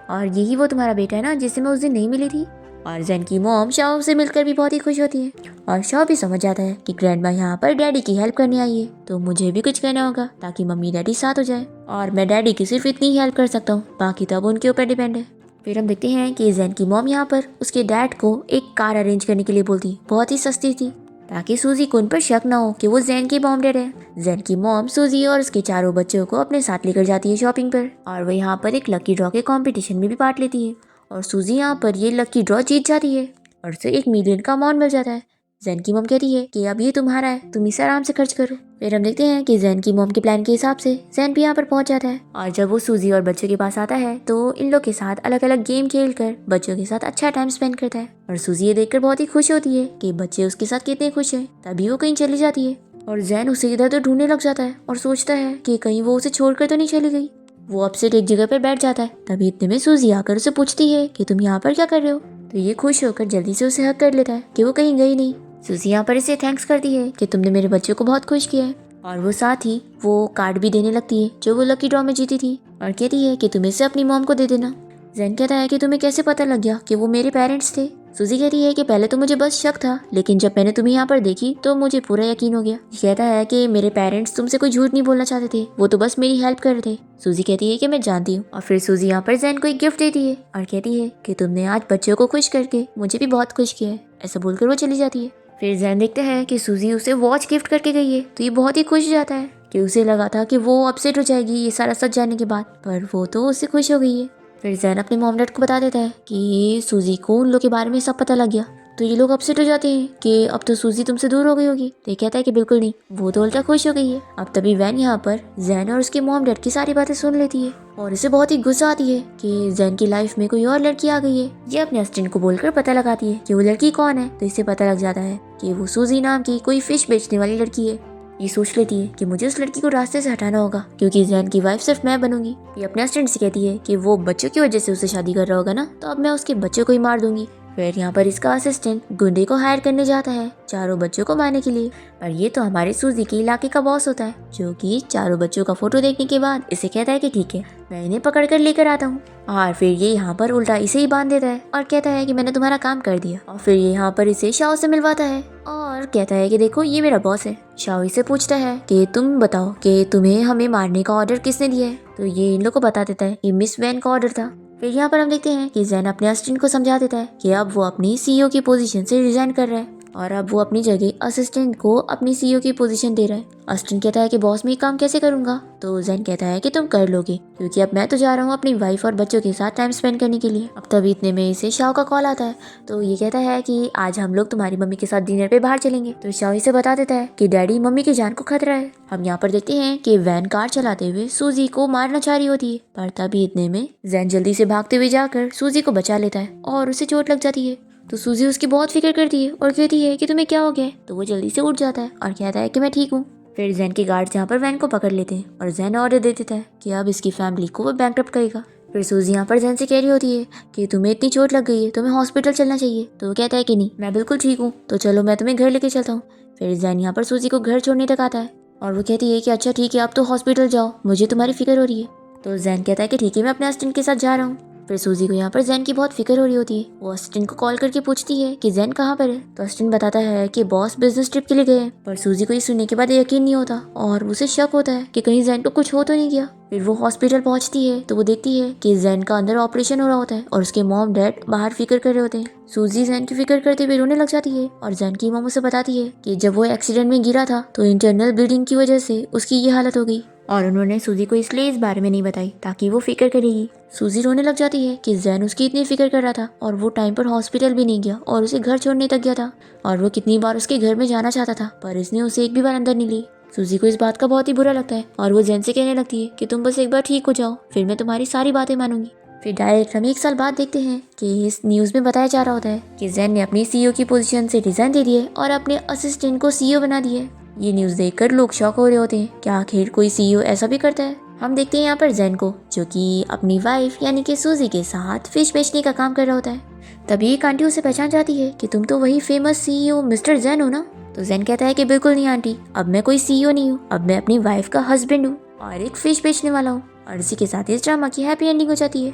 Speaker 1: और यही वो तुम्हारा बेटा है ना जिससे मैं उस दिन नहीं मिली थी। और जैन की मॉम शाओ से मिलकर भी बहुत ही खुश होती है और शाओ भी समझ जाता है कि ग्रैंडमा यहाँ पर डैडी की हेल्प करने आई है, तो मुझे भी कुछ करना होगा ताकि मम्मी डैडी साथ हो जाए और मैं डैडी की सिर्फ इतनी ही हेल्प कर सकता हूँ, बाकी तो अब उनके ऊपर डिपेंड है। फिर हम देखते हैं कि जैन की मॉम यहाँ पर उसके डैड को एक कार अरेंज करने के लिए बोलती, बहुत ही सस्ती थी ताकि सूजी को उन पर शक ना हो कि वो जैन की मॉम डैड है। जैन की मॉम सूजी और उसके चारों बच्चों को अपने साथ लेकर जाती है शॉपिंग पर और वो यहाँ पर एक लकी ड्रॉ के कंपटीशन में भी पार्ट लेती है और सूजी यहाँ पर ये लकी ड्रॉ जीत जाती है और उसे 1 मिलियन का अमाउंट मिल जाता है। जैन की मॉम कहती है कि अब ये तुम्हारा है, तुम इसे आराम से खर्च करो। फिर हम देखते हैं कि जैन की मॉम के प्लान के हिसाब से जैन भी यहाँ पर पहुंच जाता है और जब वो सूजी और बच्चों के पास आता है तो इन लोग के साथ अलग अलग गेम खेलकर बच्चों के साथ अच्छा टाइम स्पेंड करता है और सूजी ये देखकर बहुत ही खुश होती है कि बच्चे उसके साथ कितने खुश हैं। तभी वो कहीं चली जाती है और जैन उसे इधर उधर ढूंढने लग जाता है और सोचता है कि कहीं वो उसे छोड़कर तो नहीं चली गई। वो अपसेट एक जगह पर बैठ जाता है। तभी इतने में सूजी आकर उसे पूछती है कि तुम यहाँ पर क्या कर रहे हो। तो ये खुश होकर जल्दी से उसे हक कर लेता है कि वो कहीं गई नहीं। सूजी यहाँ पर इसे थैंक्स करती है कि तुमने मेरे बच्चों को बहुत खुश किया है और वो साथ ही वो कार्ड भी देने लगती है जो वो लकी ड्रॉ में जीती थी और कहती है कि तुम इसे अपनी मॉम को दे देना। जैन कहता है कि तुम्हें कैसे पता लग गया कि वो मेरे पेरेंट्स थे। सूजी कहती है कि पहले तो मुझे बस शक था, लेकिन जब मैंने तुम्हें यहाँ पर देखी तो मुझे पूरा यकीन हो गया। कहता है कि मेरे पेरेंट्स तुमसे कोई झूठ नहीं बोलना चाहते थे, वो तो बस मेरी हेल्प कर रहे थे। सूजी कहती है कि मैं जानती हूँ और फिर सूजी यहाँ पर जैन को एक गिफ्ट देती है और कहती है कि तुमने आज बच्चों को खुश करके मुझे भी बहुत खुश किया है। ऐसा बोलकर वो चली जाती है। फिर जैन देखता है कि सूजी उसे वॉच गिफ्ट करके गई है तो ये बहुत ही खुश जाता है कि उसे लगा था कि वो अपसेट हो जाएगी ये सारा सच जानने के बाद, पर वो तो उससे खुश हो गई है। फिर जैन अपने मॉम डैड को बता देता है कि सूजी को उन लोग के बारे में सब पता लग गया तो ये लोग अपसेट हो जाते हैं कि अब तो सूजी तुमसे दूर हो गई होगी। तो ये कहता है कि बिल्कुल नहीं, वो तो उल्टा खुश हो गई है। अब तभी वैन यहाँ पर जैन और उसके मॉम डैड की सारी बातें सुन लेती है और इसे बहुत ही गुस्सा आती है कि जैन की लाइफ में कोई और लड़की आ गई है। ये अपने असिस्टेंट को बोलकर पता लगाती है कि वो लड़की कौन है। तो इसे पता लग जाता है कि वो सूजी नाम की कोई फिश बेचने वाली लड़की है। ये सोच लेती है कि मुझे उस लड़की को रास्ते से हटाना होगा क्योंकि जैन की वाइफ सिर्फ मैं बनूंगी। ये अपने असिस्टेंट से कहती है कि वो बच्चों की वजह से उससे शादी कर रहा होगा ना, तो अब मैं उसके बच्चों को ही मार दूंगी। फिर यहाँ पर इसका असिस्टेंट गुंडे को हायर करने जाता है चारों बच्चों को मारने के लिए। पर ये तो हमारे सूजी के इलाके का बॉस होता है, जो कि चारों बच्चों का फोटो देखने के बाद इसे कहता है कि ठीक है, मैं इन्हें पकड़ कर लेकर आता हूँ। और फिर ये यहाँ पर उल्टा इसे ही बांध देता है और कहता है कि मैंने तुम्हारा काम कर दिया। और फिर ये यहाँ पर इसे शाओ से मिलवाता है और कहता है कि देखो ये मेरा बॉस है। शाओ इसे पूछता है कि तुम बताओ कि तुम्हें हमें मारने का ऑर्डर किसने दिया है। तो ये इन लोग को बता देता है कि मिस वैन का ऑर्डर था। फिर यहाँ पर हम देखते हैं कि जैन अपने असिस्टेंट को समझा देता है कि अब वो अपनी सीईओ की पोजीशन से रिजाइन कर रहा है और अब वो अपनी जगह असिस्टेंट को अपनी सीईओ की पोजीशन दे रहा है। असिस्टेंट कहता है कि बॉस मैं ये काम कैसे करूंगा। तो जैन कहता है कि तुम कर लोगे क्योंकि अब मैं तो जा रहा हूँ अपनी वाइफ और बच्चों के साथ टाइम स्पेंड करने के लिए। अब तभी इतने में इसे शाओ का कॉल आता है। तो ये कहता है कि आज हम लोग तुम्हारी मम्मी के साथ डिनर पे बाहर चलेंगे। तो शाओ इसे बता देता है कि डैडी मम्मी की जान को खतरा है। हम यहाँ पर देखते हैं कि वैन कार चलाते हुए सूजी को मारना चाह रही होती है, पर तभी इतने में जैन जल्दी से भागते हुए जाकर सूजी को बचा लेता है और उसे चोट लग जाती है। तो सूजी उसकी बहुत फिक्र करती है और कहती है कि तुम्हें क्या हो गया है। तो वो जल्दी से उठ जाता है और कहता है कि मैं ठीक हूँ। फिर जैन के गार्ड्स यहाँ पर वैन को पकड़ लेते हैं और जैन ऑर्डर दे देता है कि अब इसकी फैमिली को वो बैंकरप्ट करेगा। फिर सूजी यहाँ पर जैन से कह रही होती है कि तुम्हें इतनी चोट लग गई है, तुम्हें हॉस्पिटल चलना चाहिए। तो वो कहता है कि नहीं, मैं बिल्कुल ठीक हूँ, तो चलो मैं तुम्हें घर लेके चलता हूँ। फिर जैन यहाँ पर सूजी को घर छोड़ने तक आता है और वो कहती है कि अच्छा ठीक है, अब तो हॉस्पिटल जाओ, मुझे तुम्हारी फिक्र हो रही है। तो जैन कहता है कि ठीक है, मैं अपने असिस्टेंट के साथ जा रहा हूँ। फिर सूजी को यहाँ पर जैन की बहुत फिक्र हो रही होती है। वो असिस्टेंट को कॉल करके पूछती है कि जैन कहाँ पर है। तो असिस्टेंट बताता है कि बॉस बिजनेस ट्रिप के लिए गए हैं। पर सूजी को ये सुनने के बाद यकीन नहीं होता और उसे शक होता है कि कहीं जैन को कुछ हो तो नहीं गया। फिर वो हॉस्पिटल पहुंचती है तो वो देखती है कि जैन का अंदर ऑपरेशन हो रहा होता है और उसके मॉम डैड बाहर फिक्र कर रहे होते हैं। सूजी जैन की फिक्र करते हुए रोने लग जाती है और जैन की मॉम उसे बताती है कि जब वो एक्सीडेंट में गिरा था तो इंटरनल ब्लीडिंग की वजह से उसकी ये हालत हो गई और उन्होंने सूजी को इसलिए इस बारे में नहीं बताई ताकि वो फिक्र करेगी। सूजी रोने लग जाती है कि जैन उसकी इतनी फिक्र कर रहा था और वो टाइम पर हॉस्पिटल भी नहीं गया और उसे घर छोड़ने तक गया था और वो कितनी बार उसके घर में जाना चाहता था पर इसने उसे एक भी बार अंदर नहीं ली। सूजी को इस बात का बहुत ही बुरा लगता है और वो जैन से कहने लगती है कि तुम बस एक बार ठीक हो जाओ, फिर मैं तुम्हारी सारी बातें मानूंगी। फिर डायरेक्ट हम 1 साल बाद देखते हैं कि इस न्यूज़ में बताया जा रहा होता है कि जैन ने अपनी सीईओ की पोजीशन से रिजाइन दे दी है और अपने असिस्टेंट को सीईओ बना दिया है। ये न्यूज़ देखकर लोग शॉक हो रहे होते हैं कि आखिर कोई सीईओ ऐसा भी करता है। हम देखते हैं यहाँ पर जैन को, जो कि अपनी वाइफ यानी कि सूजी के साथ फिश बेचने का काम कर रहा होता है। तभी एक आंटी उसे पहचान जाती है कि तुम तो वही फेमस सीईओ मिस्टर जैन हो ना। तो जैन कहता है कि बिल्कुल नहीं आंटी, अब मैं कोई सीईओ नहीं हूँ, अब मैं अपनी वाइफ का हस्बैंड हूँ और एक फिश बेचने वाला हूँ। और इसी के साथ इस ड्रामा की हैप्पी एंडिंग हो जाती है।